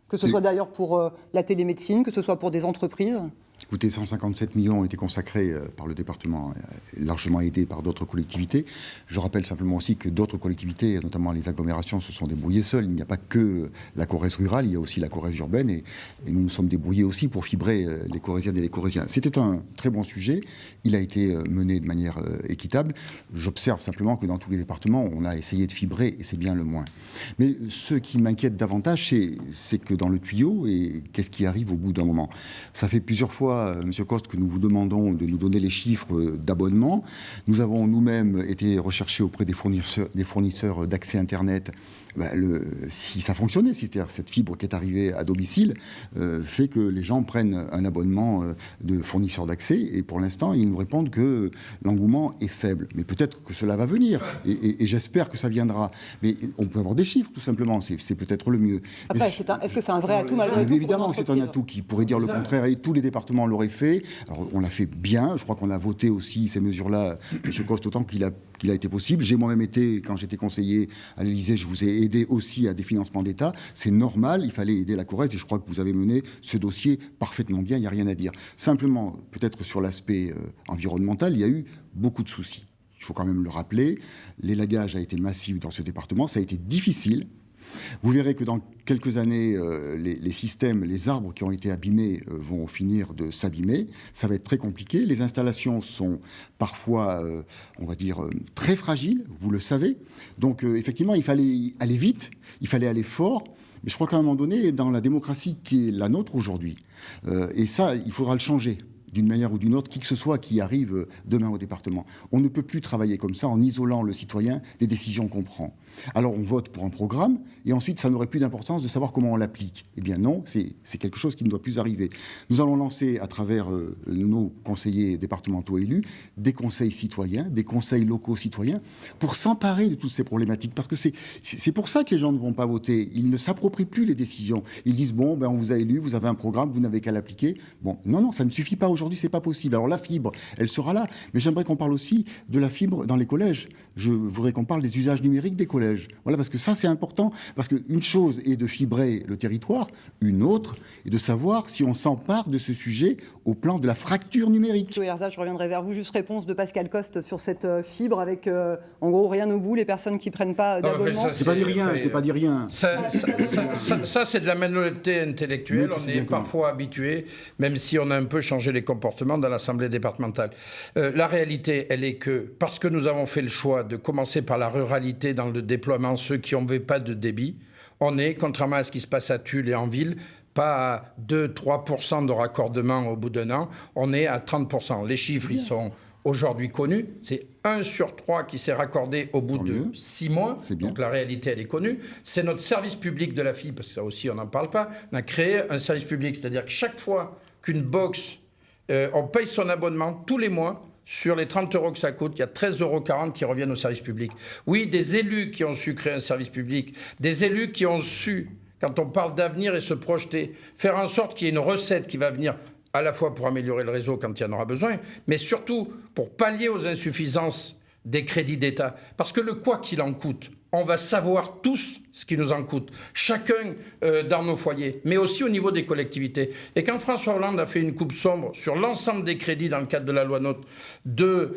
Que ce soit d'ailleurs pour la télémédecine, que ce soit pour des entreprises ? Écoutez, 157 millions ont été consacrés par le département, largement aidés par d'autres collectivités. Je rappelle simplement aussi que d'autres collectivités, notamment les agglomérations, se sont débrouillées seules. Il n'y a pas que la Corrèze rurale, il y a aussi la Corrèze urbaine. Et nous nous sommes débrouillés aussi pour fibrer les Corréziennes et les Corréziens. C'était un très bon sujet. Il a été mené de manière équitable. J'observe simplement que dans tous les départements, on a essayé de fibrer, et c'est bien le moins. Mais ce qui m'inquiète davantage, c'est que dans le tuyau, et qu'est-ce qui arrive au bout d'un moment ? Ça fait plusieurs fois, Monsieur Coste, que nous vous demandons de nous donner les chiffres d'abonnement. Nous avons nous-mêmes été recherchés auprès des fournisseurs d'accès Internet. Si ça fonctionnait, c'est-à-dire cette fibre qui est arrivée à domicile, fait que les gens prennent un abonnement de fournisseurs d'accès. Et pour l'instant, ils nous répondent que l'engouement est faible. Mais peut-être que cela va venir. Et j'espère que ça viendra. Mais on peut avoir des chiffres, tout simplement. C'est peut-être le mieux. Après, est-ce que c'est un vrai atout malgré tout ? Évidemment, c'est un atout qui pourrait dire le contraire. Et tous les départements l'auraient fait. Alors, on l'a fait bien. Je crois qu'on a voté aussi ces mesures-là, M. Coste, autant qu'il a été possible. J'ai moi-même été, quand j'étais conseiller à l'Élysée, je vous ai aidé aussi à des financements d'État. C'est normal, il fallait aider la Corrèze et je crois que vous avez mené ce dossier parfaitement bien, il n'y a rien à dire. Simplement, peut-être sur l'aspect environnemental, il y a eu beaucoup de soucis. Il faut quand même le rappeler. L'élagage a été massif dans ce département, ça a été difficile. Vous verrez que dans quelques années, les systèmes, les arbres qui ont été abîmés vont finir de s'abîmer. Ça va être très compliqué. Les installations sont parfois, on va dire, très fragiles, vous le savez. Donc, effectivement, il fallait aller vite, il fallait aller fort. Mais je crois qu'à un moment donné, dans la démocratie qui est la nôtre aujourd'hui, et ça, il faudra le changer. D'une manière ou d'une autre, qui que ce soit qui arrive demain au département. On ne peut plus travailler comme ça en isolant le citoyen des décisions qu'on prend. Alors on vote pour un programme et ensuite ça n'aurait plus d'importance de savoir comment on l'applique. Eh bien non, c'est quelque chose qui ne doit plus arriver. Nous allons lancer à travers nos conseillers départementaux élus des conseils citoyens, des conseils locaux citoyens pour s'emparer de toutes ces problématiques. Parce que c'est pour ça que les gens ne vont pas voter. Ils ne s'approprient plus les décisions. Ils disent bon, on vous a élu, vous avez un programme, vous n'avez qu'à l'appliquer. Bon, non, ça ne suffit pas aujourd'hui, c'est pas possible. Alors la fibre, elle sera là. Mais j'aimerais qu'on parle aussi de la fibre dans les collèges. Je voudrais qu'on parle des usages numériques des collèges. Voilà, parce que ça, c'est important. Parce qu'une chose est de fibrer le territoire, une autre est de savoir si on s'empare de ce sujet au plan de la fracture numérique. Herzog, je reviendrai vers vous. Juste réponse de Pascal Coste sur cette fibre avec, en gros, rien au bout, les personnes qui ne prennent pas d'abonnement. Je n'ai pas dit rien. Ça, c'est de la malhonnêteté intellectuelle. On est parfois habitué, même si on a un peu changé les comportements dans l'Assemblée départementale. La réalité, elle est que, parce que nous avons fait le choix de commencer par la ruralité dans le déploiement, ceux qui n'avaient pas de débit, on est, contrairement à ce qui se passe à Tulle et en ville, pas à 2-3% de raccordement au bout d'un an, on est à 30%. Les chiffres, ils sont aujourd'hui connus. C'est 1 sur 3 qui s'est raccordé au bout de 6 mois. Donc la réalité, elle est connue. C'est notre service public de la fibre, parce que ça aussi, on n'en parle pas. On a créé un service public, c'est-à-dire que chaque fois qu'une box, on paye son abonnement tous les mois, sur les 30 € que ça coûte, il y a 13,40 € qui reviennent au service public. Oui, des élus qui ont su créer un service public, des élus qui ont su, quand on parle d'avenir et se projeter, faire en sorte qu'il y ait une recette qui va venir à la fois pour améliorer le réseau quand il y en aura besoin, mais surtout pour pallier aux insuffisances des crédits d'État. Parce que le quoi qu'il en coûte, on va savoir tous ce qui nous en coûte, chacun dans nos foyers, mais aussi au niveau des collectivités. Et quand François Hollande a fait une coupe sombre sur l'ensemble des crédits dans le cadre de la loi NOTRe de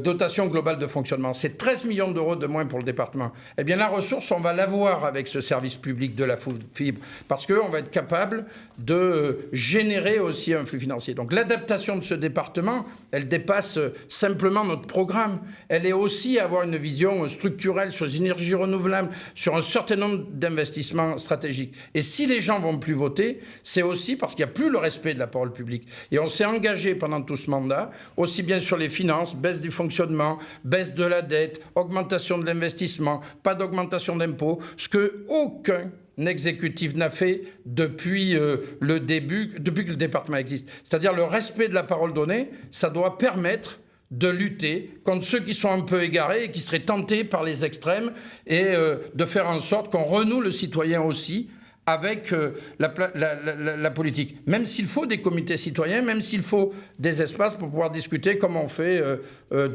dotation globale de fonctionnement, c'est 13 millions d'euros de moins pour le département. Eh bien, la ressource, on va l'avoir avec ce service public de la fibre, parce qu'on va être capable de générer aussi un flux financier. Donc l'adaptation de ce département, elle dépasse simplement notre programme. Elle est aussi avoir une vision structurelle sur les énergies renouvelables, sur un certain nombre d'investissements stratégiques. Et si les gens vont plus voter, c'est aussi parce qu'il n'y a plus le respect de la parole publique. Et on s'est engagé pendant tout ce mandat, aussi bien sur les finances, baisse du fonctionnement, baisse de la dette, augmentation de l'investissement, pas d'augmentation d'impôts, ce que aucun exécutif n'a fait depuis le début, depuis que le département existe. C'est-à-dire le respect de la parole donnée, ça doit permettre de lutter contre ceux qui sont un peu égarés et qui seraient tentés par les extrêmes et de faire en sorte qu'on renoue le citoyen aussi avec la politique. Même s'il faut des comités citoyens, même s'il faut des espaces pour pouvoir discuter comme on fait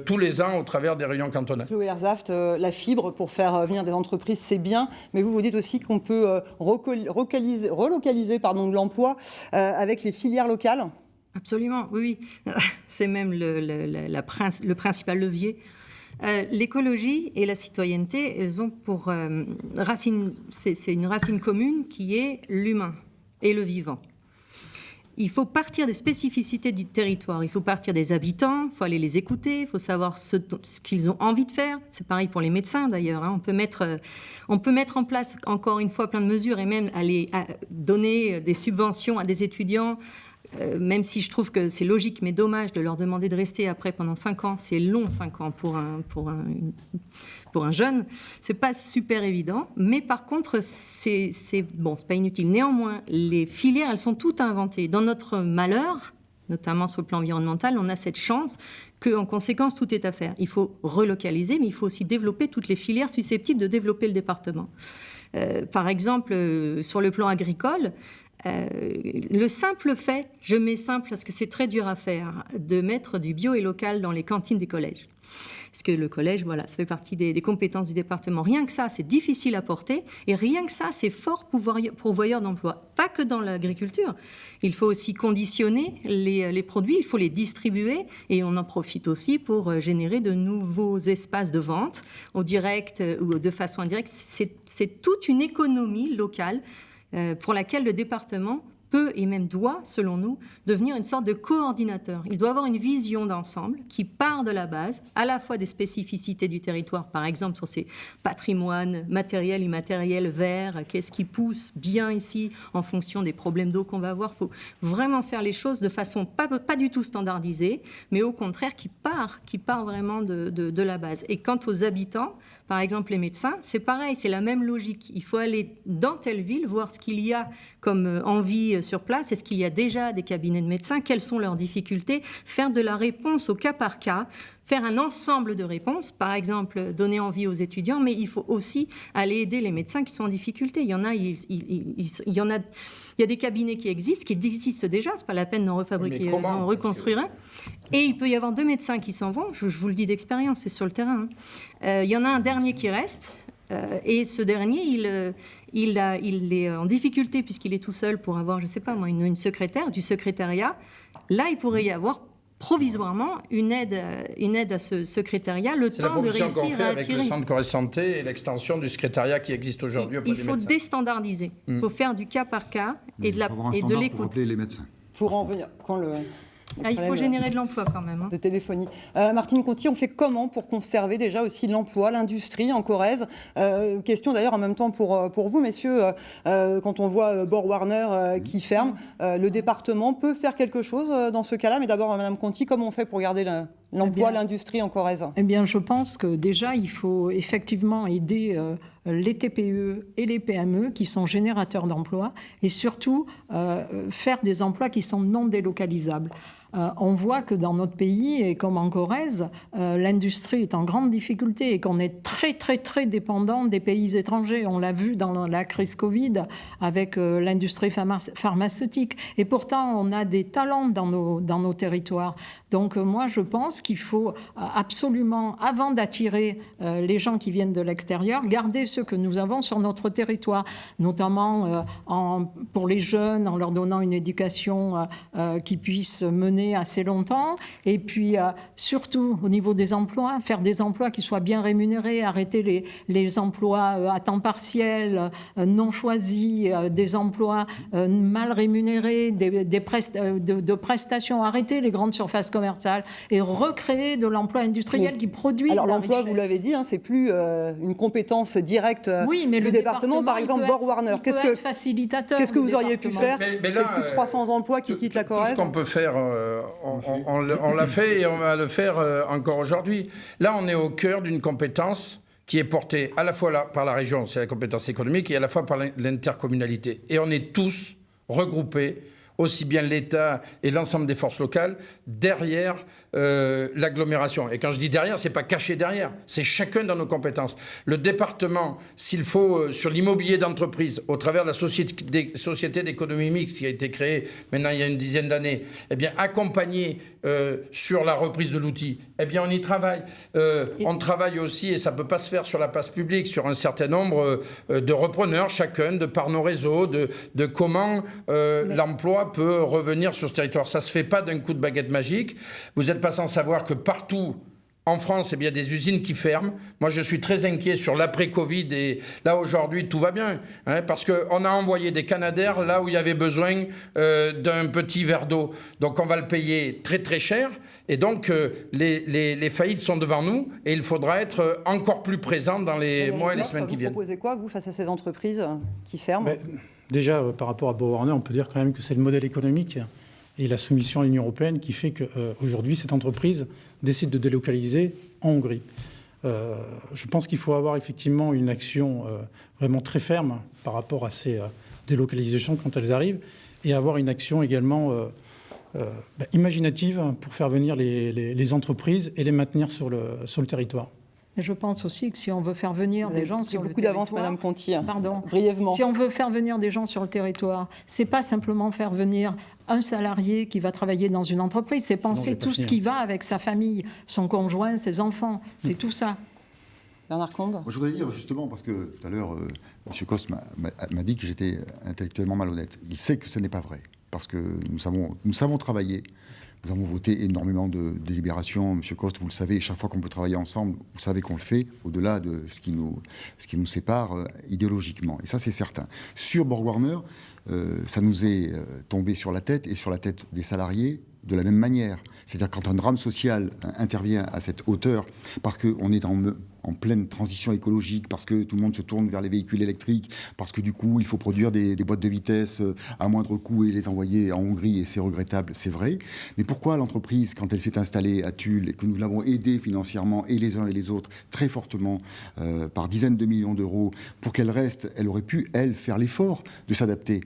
tous les ans au travers des réunions cantonales. Chloé Hersaft, la fibre pour faire venir des entreprises, c'est bien, mais vous dites aussi qu'on peut relocaliser de l'emploi avec les filières locales. Absolument, oui. C'est même le principal levier. L'écologie et la citoyenneté, elles ont pour racine, c'est une racine commune qui est l'humain et le vivant. Il faut partir des spécificités du territoire, il faut partir des habitants, il faut aller les écouter, il faut savoir ce qu'ils ont envie de faire. C'est pareil pour les médecins d'ailleurs. On peut mettre en place encore une fois plein de mesures et même aller donner des subventions à des étudiants. Même si je trouve que c'est logique, mais dommage de leur demander de rester après pendant 5 ans. C'est long, 5 ans pour un jeune. C'est pas super évident. Mais par contre, c'est pas inutile. Néanmoins, les filières, elles sont toutes inventées. Dans notre malheur, notamment sur le plan environnemental, on a cette chance qu'en conséquence, tout est à faire. Il faut relocaliser, mais il faut aussi développer toutes les filières susceptibles de développer le département. Par exemple, sur le plan agricole, le simple fait, je mets simple parce que c'est très dur à faire, de mettre du bio et local dans les cantines des collèges. Parce que le collège, voilà, ça fait partie des compétences du département. Rien que ça, c'est difficile à porter. Et rien que ça, c'est fort pourvoyeur d'emploi. Pas que dans l'agriculture. Il faut aussi conditionner les produits, il faut les distribuer. Et on en profite aussi pour générer de nouveaux espaces de vente, au direct ou de façon indirecte. C'est toute une économie locale pour laquelle le département peut et même doit, selon nous, devenir une sorte de coordinateur. Il doit avoir une vision d'ensemble qui part de la base, à la fois des spécificités du territoire, par exemple sur ses patrimoines matériels, immatériels, verts, qu'est-ce qui pousse bien ici en fonction des problèmes d'eau qu'on va avoir. Il faut vraiment faire les choses de façon pas du tout standardisée, mais au contraire qui part vraiment de la base. Et quant aux habitants, par exemple, les médecins, c'est pareil, c'est la même logique. Il faut aller dans telle ville, voir ce qu'il y a comme envie sur place. Est-ce qu'il y a déjà des cabinets de médecins? Quelles sont leurs difficultés? Faire de la réponse au cas par cas, faire un ensemble de réponses. Par exemple, donner envie aux étudiants, mais il faut aussi aller aider les médecins qui sont en difficulté. Il y a des cabinets qui existent déjà. C'est pas la peine d'en reconstruire un. Et il peut y avoir 2 médecins qui s'en vont. Je vous le dis d'expérience, c'est sur le terrain. Il y en a un dernier qui reste. Et ce dernier, il est en difficulté puisqu'il est tout seul pour avoir, je ne sais pas moi, une secrétaire, du secrétariat. Là, il pourrait y avoir provisoirement une aide à ce secrétariat, le temps de réussir à attirer. C'est la proposition qu'on fait avec le centre Corée Santé et l'extension du secrétariat qui existe aujourd'hui auprès des médecins. Il faut déstandardiser. Il faut faire du cas par cas et de l'écoute. Pour appeler les médecins. Pour en venir, il faut générer de l'emploi quand même. De téléphonie. Martine Conti, on fait comment pour conserver déjà aussi l'emploi, l'industrie en Corrèze? Question d'ailleurs en même temps pour vous, messieurs. Quand on voit BorgWarner qui ferme, le département peut faire quelque chose dans ce cas-là. Mais d'abord, Madame Conti, comment on fait pour garder l'emploi, l'industrie en Corrèze? Eh bien, je pense que déjà, il faut effectivement aider les TPE et les PME qui sont générateurs d'emplois et surtout faire des emplois qui sont non délocalisables. On voit que dans notre pays, et comme en Corrèze, l'industrie est en grande difficulté et qu'on est très, très, très dépendant des pays étrangers. On l'a vu dans la crise Covid avec l'industrie pharmaceutique. Et pourtant, on a des talents dans nos territoires. Donc moi, je pense qu'il faut absolument, avant d'attirer les gens qui viennent de l'extérieur, garder ceux que nous avons sur notre territoire, notamment pour les jeunes, en leur donnant une éducation qui puisse mener assez longtemps, et puis surtout au niveau des emplois, faire des emplois qui soient bien rémunérés, arrêter les emplois à temps partiel, non choisis, des emplois mal rémunérés, de prestations, arrêter les grandes surfaces commerciales et recréer de l'emploi industriel qui produit alors de la l'emploi, richesse. vous l'avez dit, c'est plus une compétence directe mais du département. Par exemple, Borg-Warner, qu'est-ce que vous auriez pu faire? Mais C'est plus de 300 emplois qui quittent la Corrèze. Tout ce qu'on peut faire, on l'a fait et on va le faire encore aujourd'hui. Là, on est au cœur d'une compétence qui est portée à la fois par la région, c'est la compétence économique, et à la fois par l'intercommunalité. Et on est tous regroupés, aussi bien l'État et l'ensemble des forces locales, derrière l'agglomération. Et quand je dis derrière, c'est pas caché derrière, c'est chacun dans nos compétences. Le département, s'il faut, sur l'immobilier d'entreprise, au travers de la société d'économie mixte qui a été créée maintenant il y a une dizaine d'années, eh bien accompagner sur la reprise de l'outil, eh bien on y travaille. On travaille aussi, et ça peut pas se faire sur la place publique, sur un certain nombre de repreneurs, chacun, de par nos réseaux, de comment l'emploi peut revenir sur ce territoire. Ça se fait pas d'un coup de baguette magique. Vous n'êtes pas sans savoir que partout en France, il y a des usines qui ferment. Moi, je suis très inquiet sur l'après-Covid. Et là, aujourd'hui, tout va bien. Parce qu'on a envoyé des Canadair là où il y avait besoin d'un petit verre d'eau. Donc, on va le payer très, très cher. Et donc, les faillites sont devant nous. Et il faudra être encore plus présent dans les mois et les semaines qui viennent. Vous proposez quoi, vous, face à ces entreprises qui ferment? Déjà, par rapport à Borg-Warner, on peut dire quand même que c'est le modèle économique et la soumission à l'Union européenne qui fait qu'aujourd'hui, cette entreprise décide de délocaliser en Hongrie. Je pense qu'il faut avoir effectivement une action vraiment très ferme par rapport à ces délocalisations quand elles arrivent, et avoir une action également imaginative pour faire venir les entreprises et les maintenir sur le territoire. Et je pense aussi que si on veut faire venir des gens sur le territoire... beaucoup d'avance, Madame Conti. Pardon. Brièvement. Si on veut faire venir des gens sur le territoire, c'est pas simplement faire venir un salarié qui va travailler dans une entreprise, c'est penser tout ce qui va avec sa famille, son conjoint, ses enfants, c'est tout ça. Bernard Combe. Moi, je voudrais dire justement, parce que tout à l'heure, M. Coste m'a dit que j'étais intellectuellement malhonnête. Il sait que ce n'est pas vrai, parce que nous savons travailler. Nous avons voté énormément de délibérations. Monsieur Coste, vous le savez, chaque fois qu'on peut travailler ensemble, vous savez qu'on le fait, au-delà de ce qui nous sépare idéologiquement. Et ça, c'est certain. Sur Borg-Warner, ça nous est tombé sur la tête et sur la tête des salariés de la même manière. C'est-à-dire quand un drame social intervient à cette hauteur, parce qu'on est en pleine transition écologique, parce que tout le monde se tourne vers les véhicules électriques, parce que du coup, il faut produire des boîtes de vitesse à moindre coût et les envoyer en Hongrie, et c'est regrettable, c'est vrai. Mais pourquoi l'entreprise, quand elle s'est installée à Tulle, et que nous l'avons aidée financièrement, et les uns et les autres, très fortement, par dizaines de millions d'euros, pour qu'elle reste, elle aurait pu, elle, faire l'effort de s'adapter.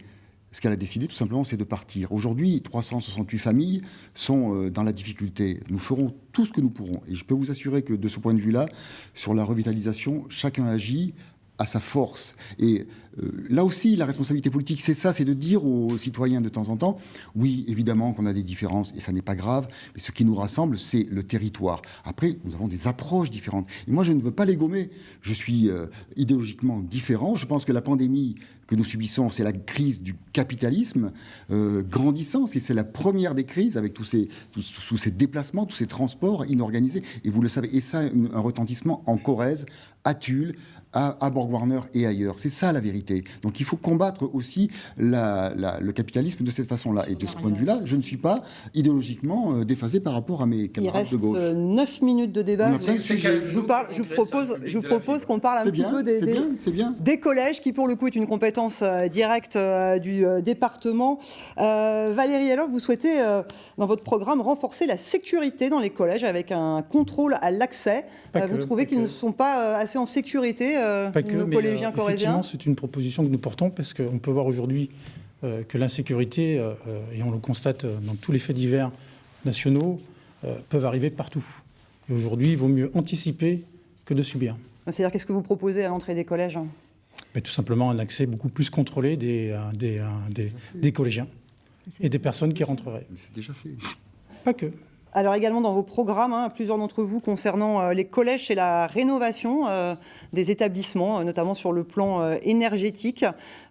Ce qu'elle a décidé, tout simplement, c'est de partir. Aujourd'hui, 368 familles sont dans la difficulté. Nous ferons tout ce que nous pourrons. Et je peux vous assurer que, de ce point de vue-là, sur la revitalisation, chacun agit à sa force. Et là aussi, la responsabilité politique, c'est ça, c'est de dire aux citoyens de temps en temps, oui, évidemment qu'on a des différences, et ça n'est pas grave, mais ce qui nous rassemble, c'est le territoire. Après, nous avons des approches différentes. Et moi, je ne veux pas les gommer. Je suis idéologiquement différent. Je pense que la pandémie que nous subissons, c'est la crise du capitalisme grandissant. C'est la première des crises, avec tous ces déplacements, tous ces transports inorganisés. Et vous le savez, et ça, un retentissement en Corrèze, à Tulle, à Borg-Warner et ailleurs. C'est ça la vérité. Donc il faut combattre aussi le capitalisme de cette façon-là. Et de ce point de vue-là, je ne suis pas idéologiquement déphasé par rapport à mes camarades de gauche. Il reste 9 minutes de débat. Je vous propose qu'on parle un petit peu des collèges, qui pour le coup est une compétence directe du département. Valérie, alors vous souhaitez, dans votre programme, renforcer la sécurité dans les collèges avec un contrôle à l'accès. Vous trouvez qu'ils ne sont pas assez en sécurité nos collégiens corésiens? Effectivement, c'est une proposition que nous portons parce qu'on peut voir aujourd'hui que l'insécurité, et on le constate dans tous les faits divers nationaux, peuvent arriver partout. Et aujourd'hui, il vaut mieux anticiper que de subir. C'est-à-dire, qu'est-ce que vous proposez à l'entrée des collèges? Mais tout simplement un accès beaucoup plus contrôlé des collégiens et des personnes qui rentreraient. Mais c'est déjà fait. Pas que. Alors également dans vos programmes, plusieurs d'entre vous concernant les collèges et la rénovation des établissements, notamment sur le plan énergétique.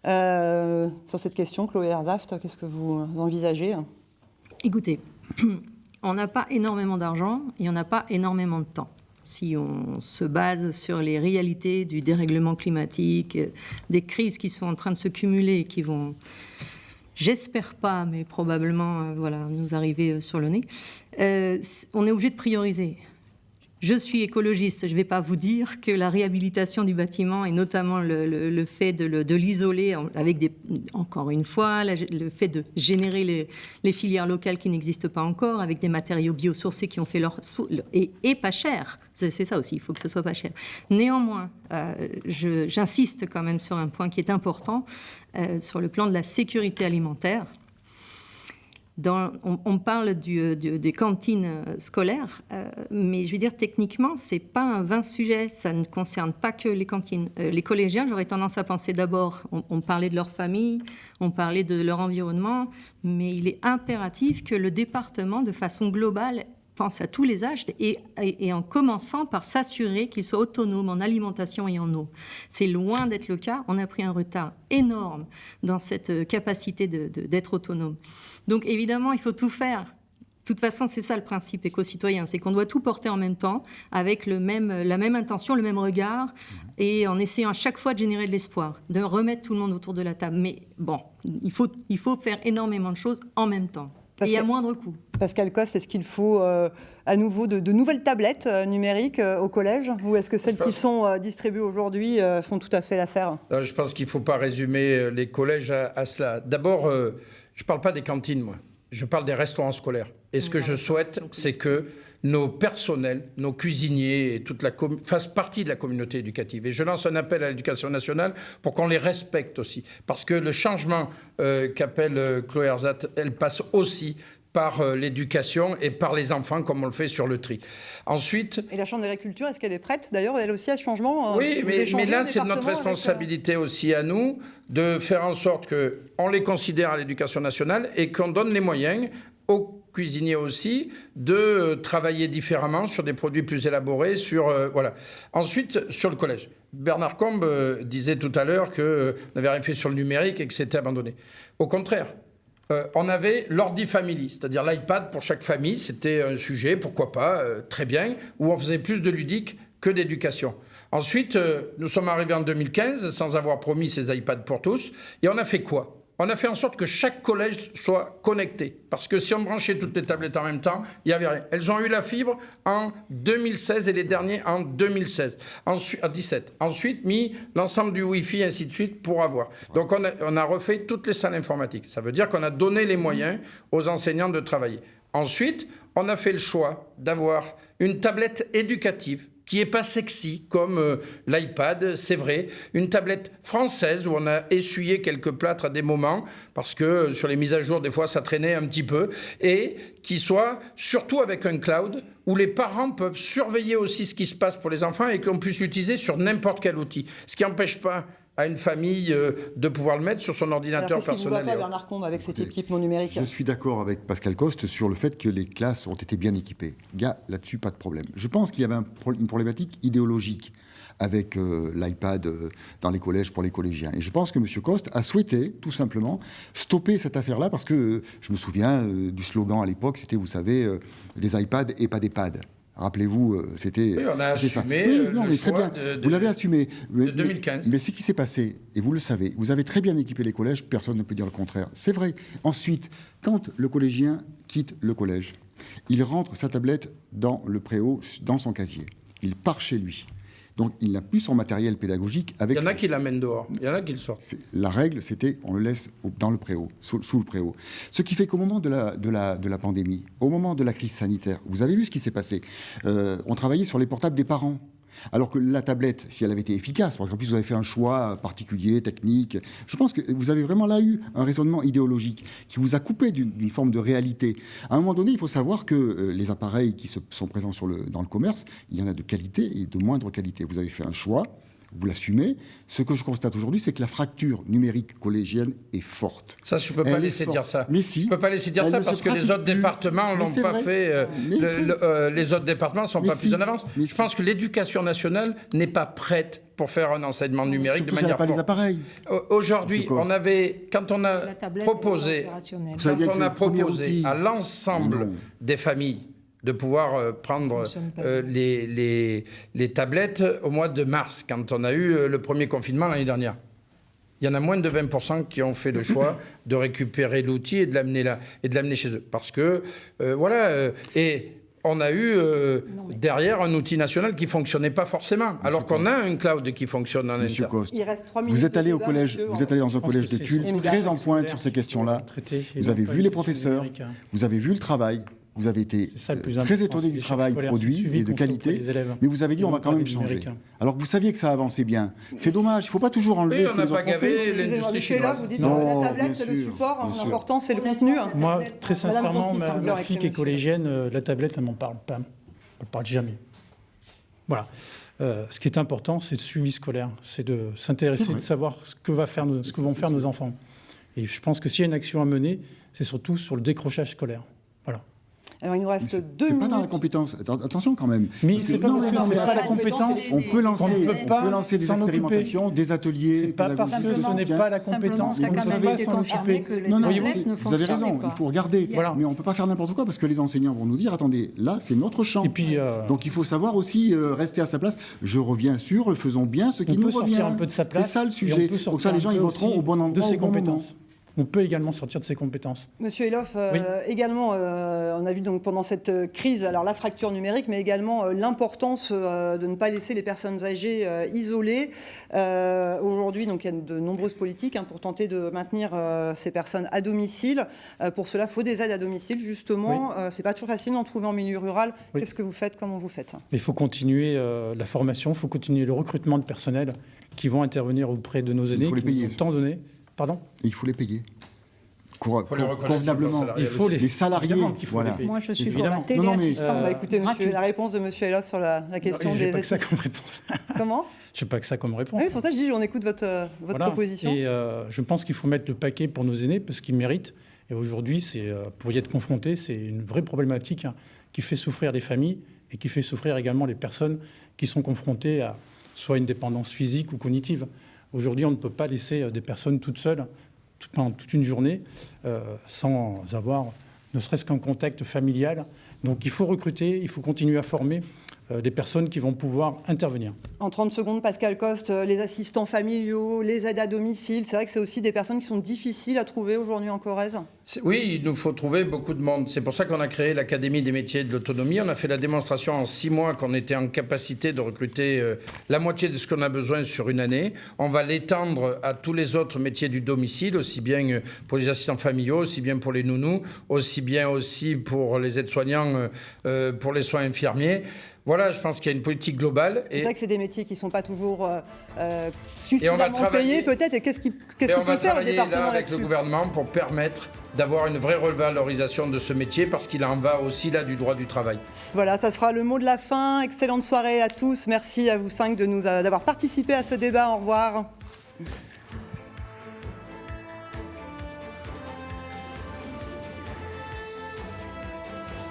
Sur cette question, Chloé Hersaft, qu'est-ce que vous envisagez? Écoutez, on n'a pas énormément d'argent et on n'a pas énormément de temps. Si on se base sur les réalités du dérèglement climatique, des crises qui sont en train de se cumuler et qui vont, j'espère pas, mais probablement nous arriver sur le nez, on est obligé de prioriser. Je suis écologiste, je ne vais pas vous dire que la réhabilitation du bâtiment et notamment le fait de l'isoler avec encore une fois, le fait de générer les filières locales qui n'existent pas encore avec des matériaux biosourcés qui ont fait et pas cher. C'est ça aussi, il faut que ce soit pas cher. Néanmoins, j'insiste quand même sur un point qui est important sur le plan de la sécurité alimentaire. On parle des cantines scolaires, mais je veux dire, techniquement, ce n'est pas un vain sujet. Ça ne concerne pas que les cantines. Les collégiens, j'aurais tendance à penser d'abord, on parlait de leur famille, on parlait de leur environnement, mais il est impératif que le département, de façon globale, pense à tous les âges et en commençant par s'assurer qu'ils soient autonomes en alimentation et en eau. C'est loin d'être le cas. On a pris un retard énorme dans cette capacité d'être autonome. Donc évidemment, il faut tout faire. De toute façon, c'est ça le principe éco-citoyen, c'est qu'on doit tout porter en même temps, avec la même intention, le même regard, et en essayant à chaque fois de générer de l'espoir, de remettre tout le monde autour de la table. Mais bon, il faut faire énormément de choses en même temps. Et à moindre coût. Pascal Coste, est-ce qu'il faut à nouveau de nouvelles tablettes numériques au collège? Ou est-ce que celles qui sont distribuées aujourd'hui font tout à fait l'affaire? Je pense qu'il ne faut pas résumer les collèges à cela. D'abord, je ne parle pas des cantines, moi. Je parle des restaurants scolaires. Et ce que je souhaite, c'est que nos personnels, nos cuisiniers et toute fassent partie de la communauté éducative. Et je lance un appel à l'éducation nationale pour qu'on les respecte aussi. Parce que le changement qu'appelle Chloé Hersaft, elle passe aussi par l'éducation et par les enfants, comme on le fait sur le tri. Ensuite... Et la Chambre d'agriculture, est-ce qu'elle est prête, d'ailleurs, elle aussi, à ce changement? Oui, mais là, c'est notre responsabilité aussi à nous de faire en sorte qu'on les considère à l'éducation nationale et qu'on donne les moyens aux cuisiniers aussi de travailler différemment sur des produits plus élaborés. Voilà. Ensuite, sur le collège. Bernard Combe disait tout à l'heure qu'on n'avait rien fait sur le numérique et que c'était abandonné. Au contraire. On avait l'ordi family, c'est-à-dire l'iPad pour chaque famille. C'était un sujet, pourquoi pas, très bien, où on faisait plus de ludique que d'éducation. Ensuite, nous sommes arrivés en 2015 sans avoir promis ces iPads pour tous. Et on a fait quoi? On a fait en sorte que chaque collège soit connecté. Parce que si on branchait toutes les tablettes en même temps, il n'y avait rien. Elles ont eu la fibre en 2016 et les derniers en 2017. Ensuite, mis l'ensemble du Wi-Fi, ainsi de suite, pour avoir. Donc, on a refait toutes les salles informatiques. Ça veut dire qu'on a donné les moyens aux enseignants de travailler. Ensuite, on a fait le choix d'avoir une tablette éducative qui n'est pas sexy comme l'iPad, c'est vrai. Une tablette française où on a essuyé quelques plâtres à des moments, parce que sur les mises à jour, des fois, ça traînait un petit peu, et qui soit surtout avec un cloud où les parents peuvent surveiller aussi ce qui se passe pour les enfants et qu'on puisse l'utiliser sur n'importe quel outil. Ce qui n'empêche pas à une famille de pouvoir le mettre sur son ordinateur personnel. Qu'est-ce qui ne va pas, Bernard Combe, avec cet équipement numérique? Je suis d'accord avec Pascal Coste sur le fait que les classes ont été bien équipées. Là-dessus, pas de problème. Je pense qu'il y avait une problématique idéologique avec l'iPad dans les collèges pour les collégiens. Et je pense que M. Coste a souhaité, tout simplement, stopper cette affaire-là parce que je me souviens du slogan à l'époque, c'était, vous savez, des iPads et pas d'EHPAD. Rappelez-vous, c'était... Oui, on a assumé le choix vous l'avez assumé. De 2015. Mais ce qui s'est passé, et vous le savez, vous avez très bien équipé les collèges, personne ne peut dire le contraire. C'est vrai. Ensuite, quand le collégien quitte le collège, il rentre sa tablette dans le préau, dans son casier. Il part chez lui. Donc, il n'a plus son matériel pédagogique avec... Il y en a qui l'amènent dehors, il y en a qui le sortent. La règle, c'était on le laisse dans le préau, sous le préau. Ce qui fait qu'au moment de la pandémie, au moment de la crise sanitaire, vous avez vu ce qui s'est passé. On travaillait sur les portables des parents. Alors que la tablette, si elle avait été efficace, parce qu'en plus vous avez fait un choix particulier, technique, je pense que vous avez vraiment là eu un raisonnement idéologique qui vous a coupé d'une forme de réalité. À un moment donné, il faut savoir que les appareils qui sont présents dans le commerce, il y en a de qualité et de moindre qualité. Vous avez fait un choix. Vous l'assumez. Ce que je constate aujourd'hui, c'est que la fracture numérique collégienne est forte. Ça, je ne peux pas laisser dire ça. Mais si. Je ne peux pas laisser dire ça parce que les autres départements ne l'ont pas fait. Les autres départements ne sont pas plus en avance. Je pense que l'éducation nationale n'est pas prête pour faire un enseignement numérique de manière forte. Pas les appareils. Aujourd'hui, quand on a proposé à l'ensemble des familles de pouvoir prendre les tablettes au mois de mars, quand on a eu le premier confinement l'année dernière. Il y en a moins de 20% qui ont fait le choix de récupérer l'outil et de l'amener chez eux. Parce que, et on a eu derrière un outil national qui ne fonctionnait pas forcément, alors qu'on a un cloud qui fonctionne en interne. Il reste 3 minutes. Vous êtes allé au collège, vous êtes allé dans un collège de Tulle, très en pointe sur ces questions-là. Vous avez vu les professeurs, vous avez vu le travail. Vous avez été très étonné du travail produit et de qualité, mais vous avez dit on va quand même changer. Alors que vous saviez que ça avançait bien. C'est dommage, il ne faut pas toujours enlever ce que les autres ont fait. Excusez-moi, là, vous dites la tablette, c'est le support, l'important, c'est le contenu. Moi, très sincèrement, ma fille qui est collégienne, la tablette, elle ne m'en parle pas. Elle ne parle jamais. Voilà. Ce qui est important, c'est le suivi scolaire. C'est de s'intéresser, de savoir ce que vont faire nos enfants. Et je pense que s'il y a une action à mener, c'est surtout sur le décrochage scolaire. Voilà. Alors, il nous reste 2 minutes. C'est pas dans la compétence. Attention quand même. Mais c'est pas parce que c'est pas la compétence. On peut lancer des expérimentations, des ateliers. C'est pas parce que ce n'est pas la compétence. Ça a quand même été confirmé que les tablettes ne vous avez raison. Il faut regarder. Mais on ne peut pas faire n'importe quoi parce que les enseignants vont nous dire attendez, là c'est notre champ. Donc il faut savoir aussi rester à sa place. Je reviens sur faisons bien ce qui nous revient. On peut sortir un peu de sa place. C'est ça le sujet. Donc ça les gens ils voteront au bon endroit, de ses au bon moment. On peut également sortir de ses compétences. Monsieur Elhoff, également, on a vu donc pendant cette crise, alors la fracture numérique, mais également l'importance de ne pas laisser les personnes âgées isolées. Aujourd'hui, donc, il y a de nombreuses politiques pour tenter de maintenir ces personnes à domicile. Pour cela, il faut des aides à domicile, justement. C'est pas toujours facile d'en trouver en milieu rural. Qu'est-ce que vous faites? Comment vous faites? Il faut continuer la formation, il faut continuer le recrutement de personnel qui vont intervenir auprès de nos aînés, qui vont tant donner. Pardon ? Il faut les payer. Convenablement. Il faut les salariés. Voilà. Moi, je suis pour la téléassistance. Écoutez, monsieur, la réponse de monsieur Elhoff sur la question des... Je n'ai pas que ça comme réponse. Comment ? Je n'ai pas que ça comme réponse. Oui, sur ça, je dis, on écoute votre proposition. Et je pense qu'il faut mettre le paquet pour nos aînés parce qu'ils méritent. Et aujourd'hui, pour y être confronté, c'est une vraie problématique qui fait souffrir les familles et qui fait souffrir également les personnes qui sont confrontées à soit une dépendance physique ou cognitive. Aujourd'hui, on ne peut pas laisser des personnes toutes seules pendant toute une journée sans avoir ne serait-ce qu'un contact familial. Donc il faut recruter, il faut continuer à former des personnes qui vont pouvoir intervenir. En 30 secondes, Pascal Coste, les assistants familiaux, les aides à domicile, c'est vrai que c'est aussi des personnes qui sont difficiles à trouver aujourd'hui en Corrèze. Oui, il nous faut trouver beaucoup de monde. C'est pour ça qu'on a créé l'Académie des métiers de l'autonomie. On a fait la démonstration en 6 mois qu'on était en capacité de recruter la moitié de ce qu'on a besoin sur une année. On va l'étendre à tous les autres métiers du domicile, aussi bien pour les assistants familiaux, aussi bien pour les nounous, aussi bien aussi pour les aides-soignants, pour les soins infirmiers. Voilà, je pense qu'il y a une politique globale. C'est vrai que c'est des métiers qui ne sont pas toujours suffisamment payés, peut-être. Et qu'est-ce que peut faire le département là-dessus ? On va travailler là avec le gouvernement pour permettre d'avoir une vraie revalorisation de ce métier, parce qu'il en va aussi là du droit du travail. Voilà, ça sera le mot de la fin. Excellente soirée à tous. Merci à vous 5 d'avoir participé à ce débat. Au revoir.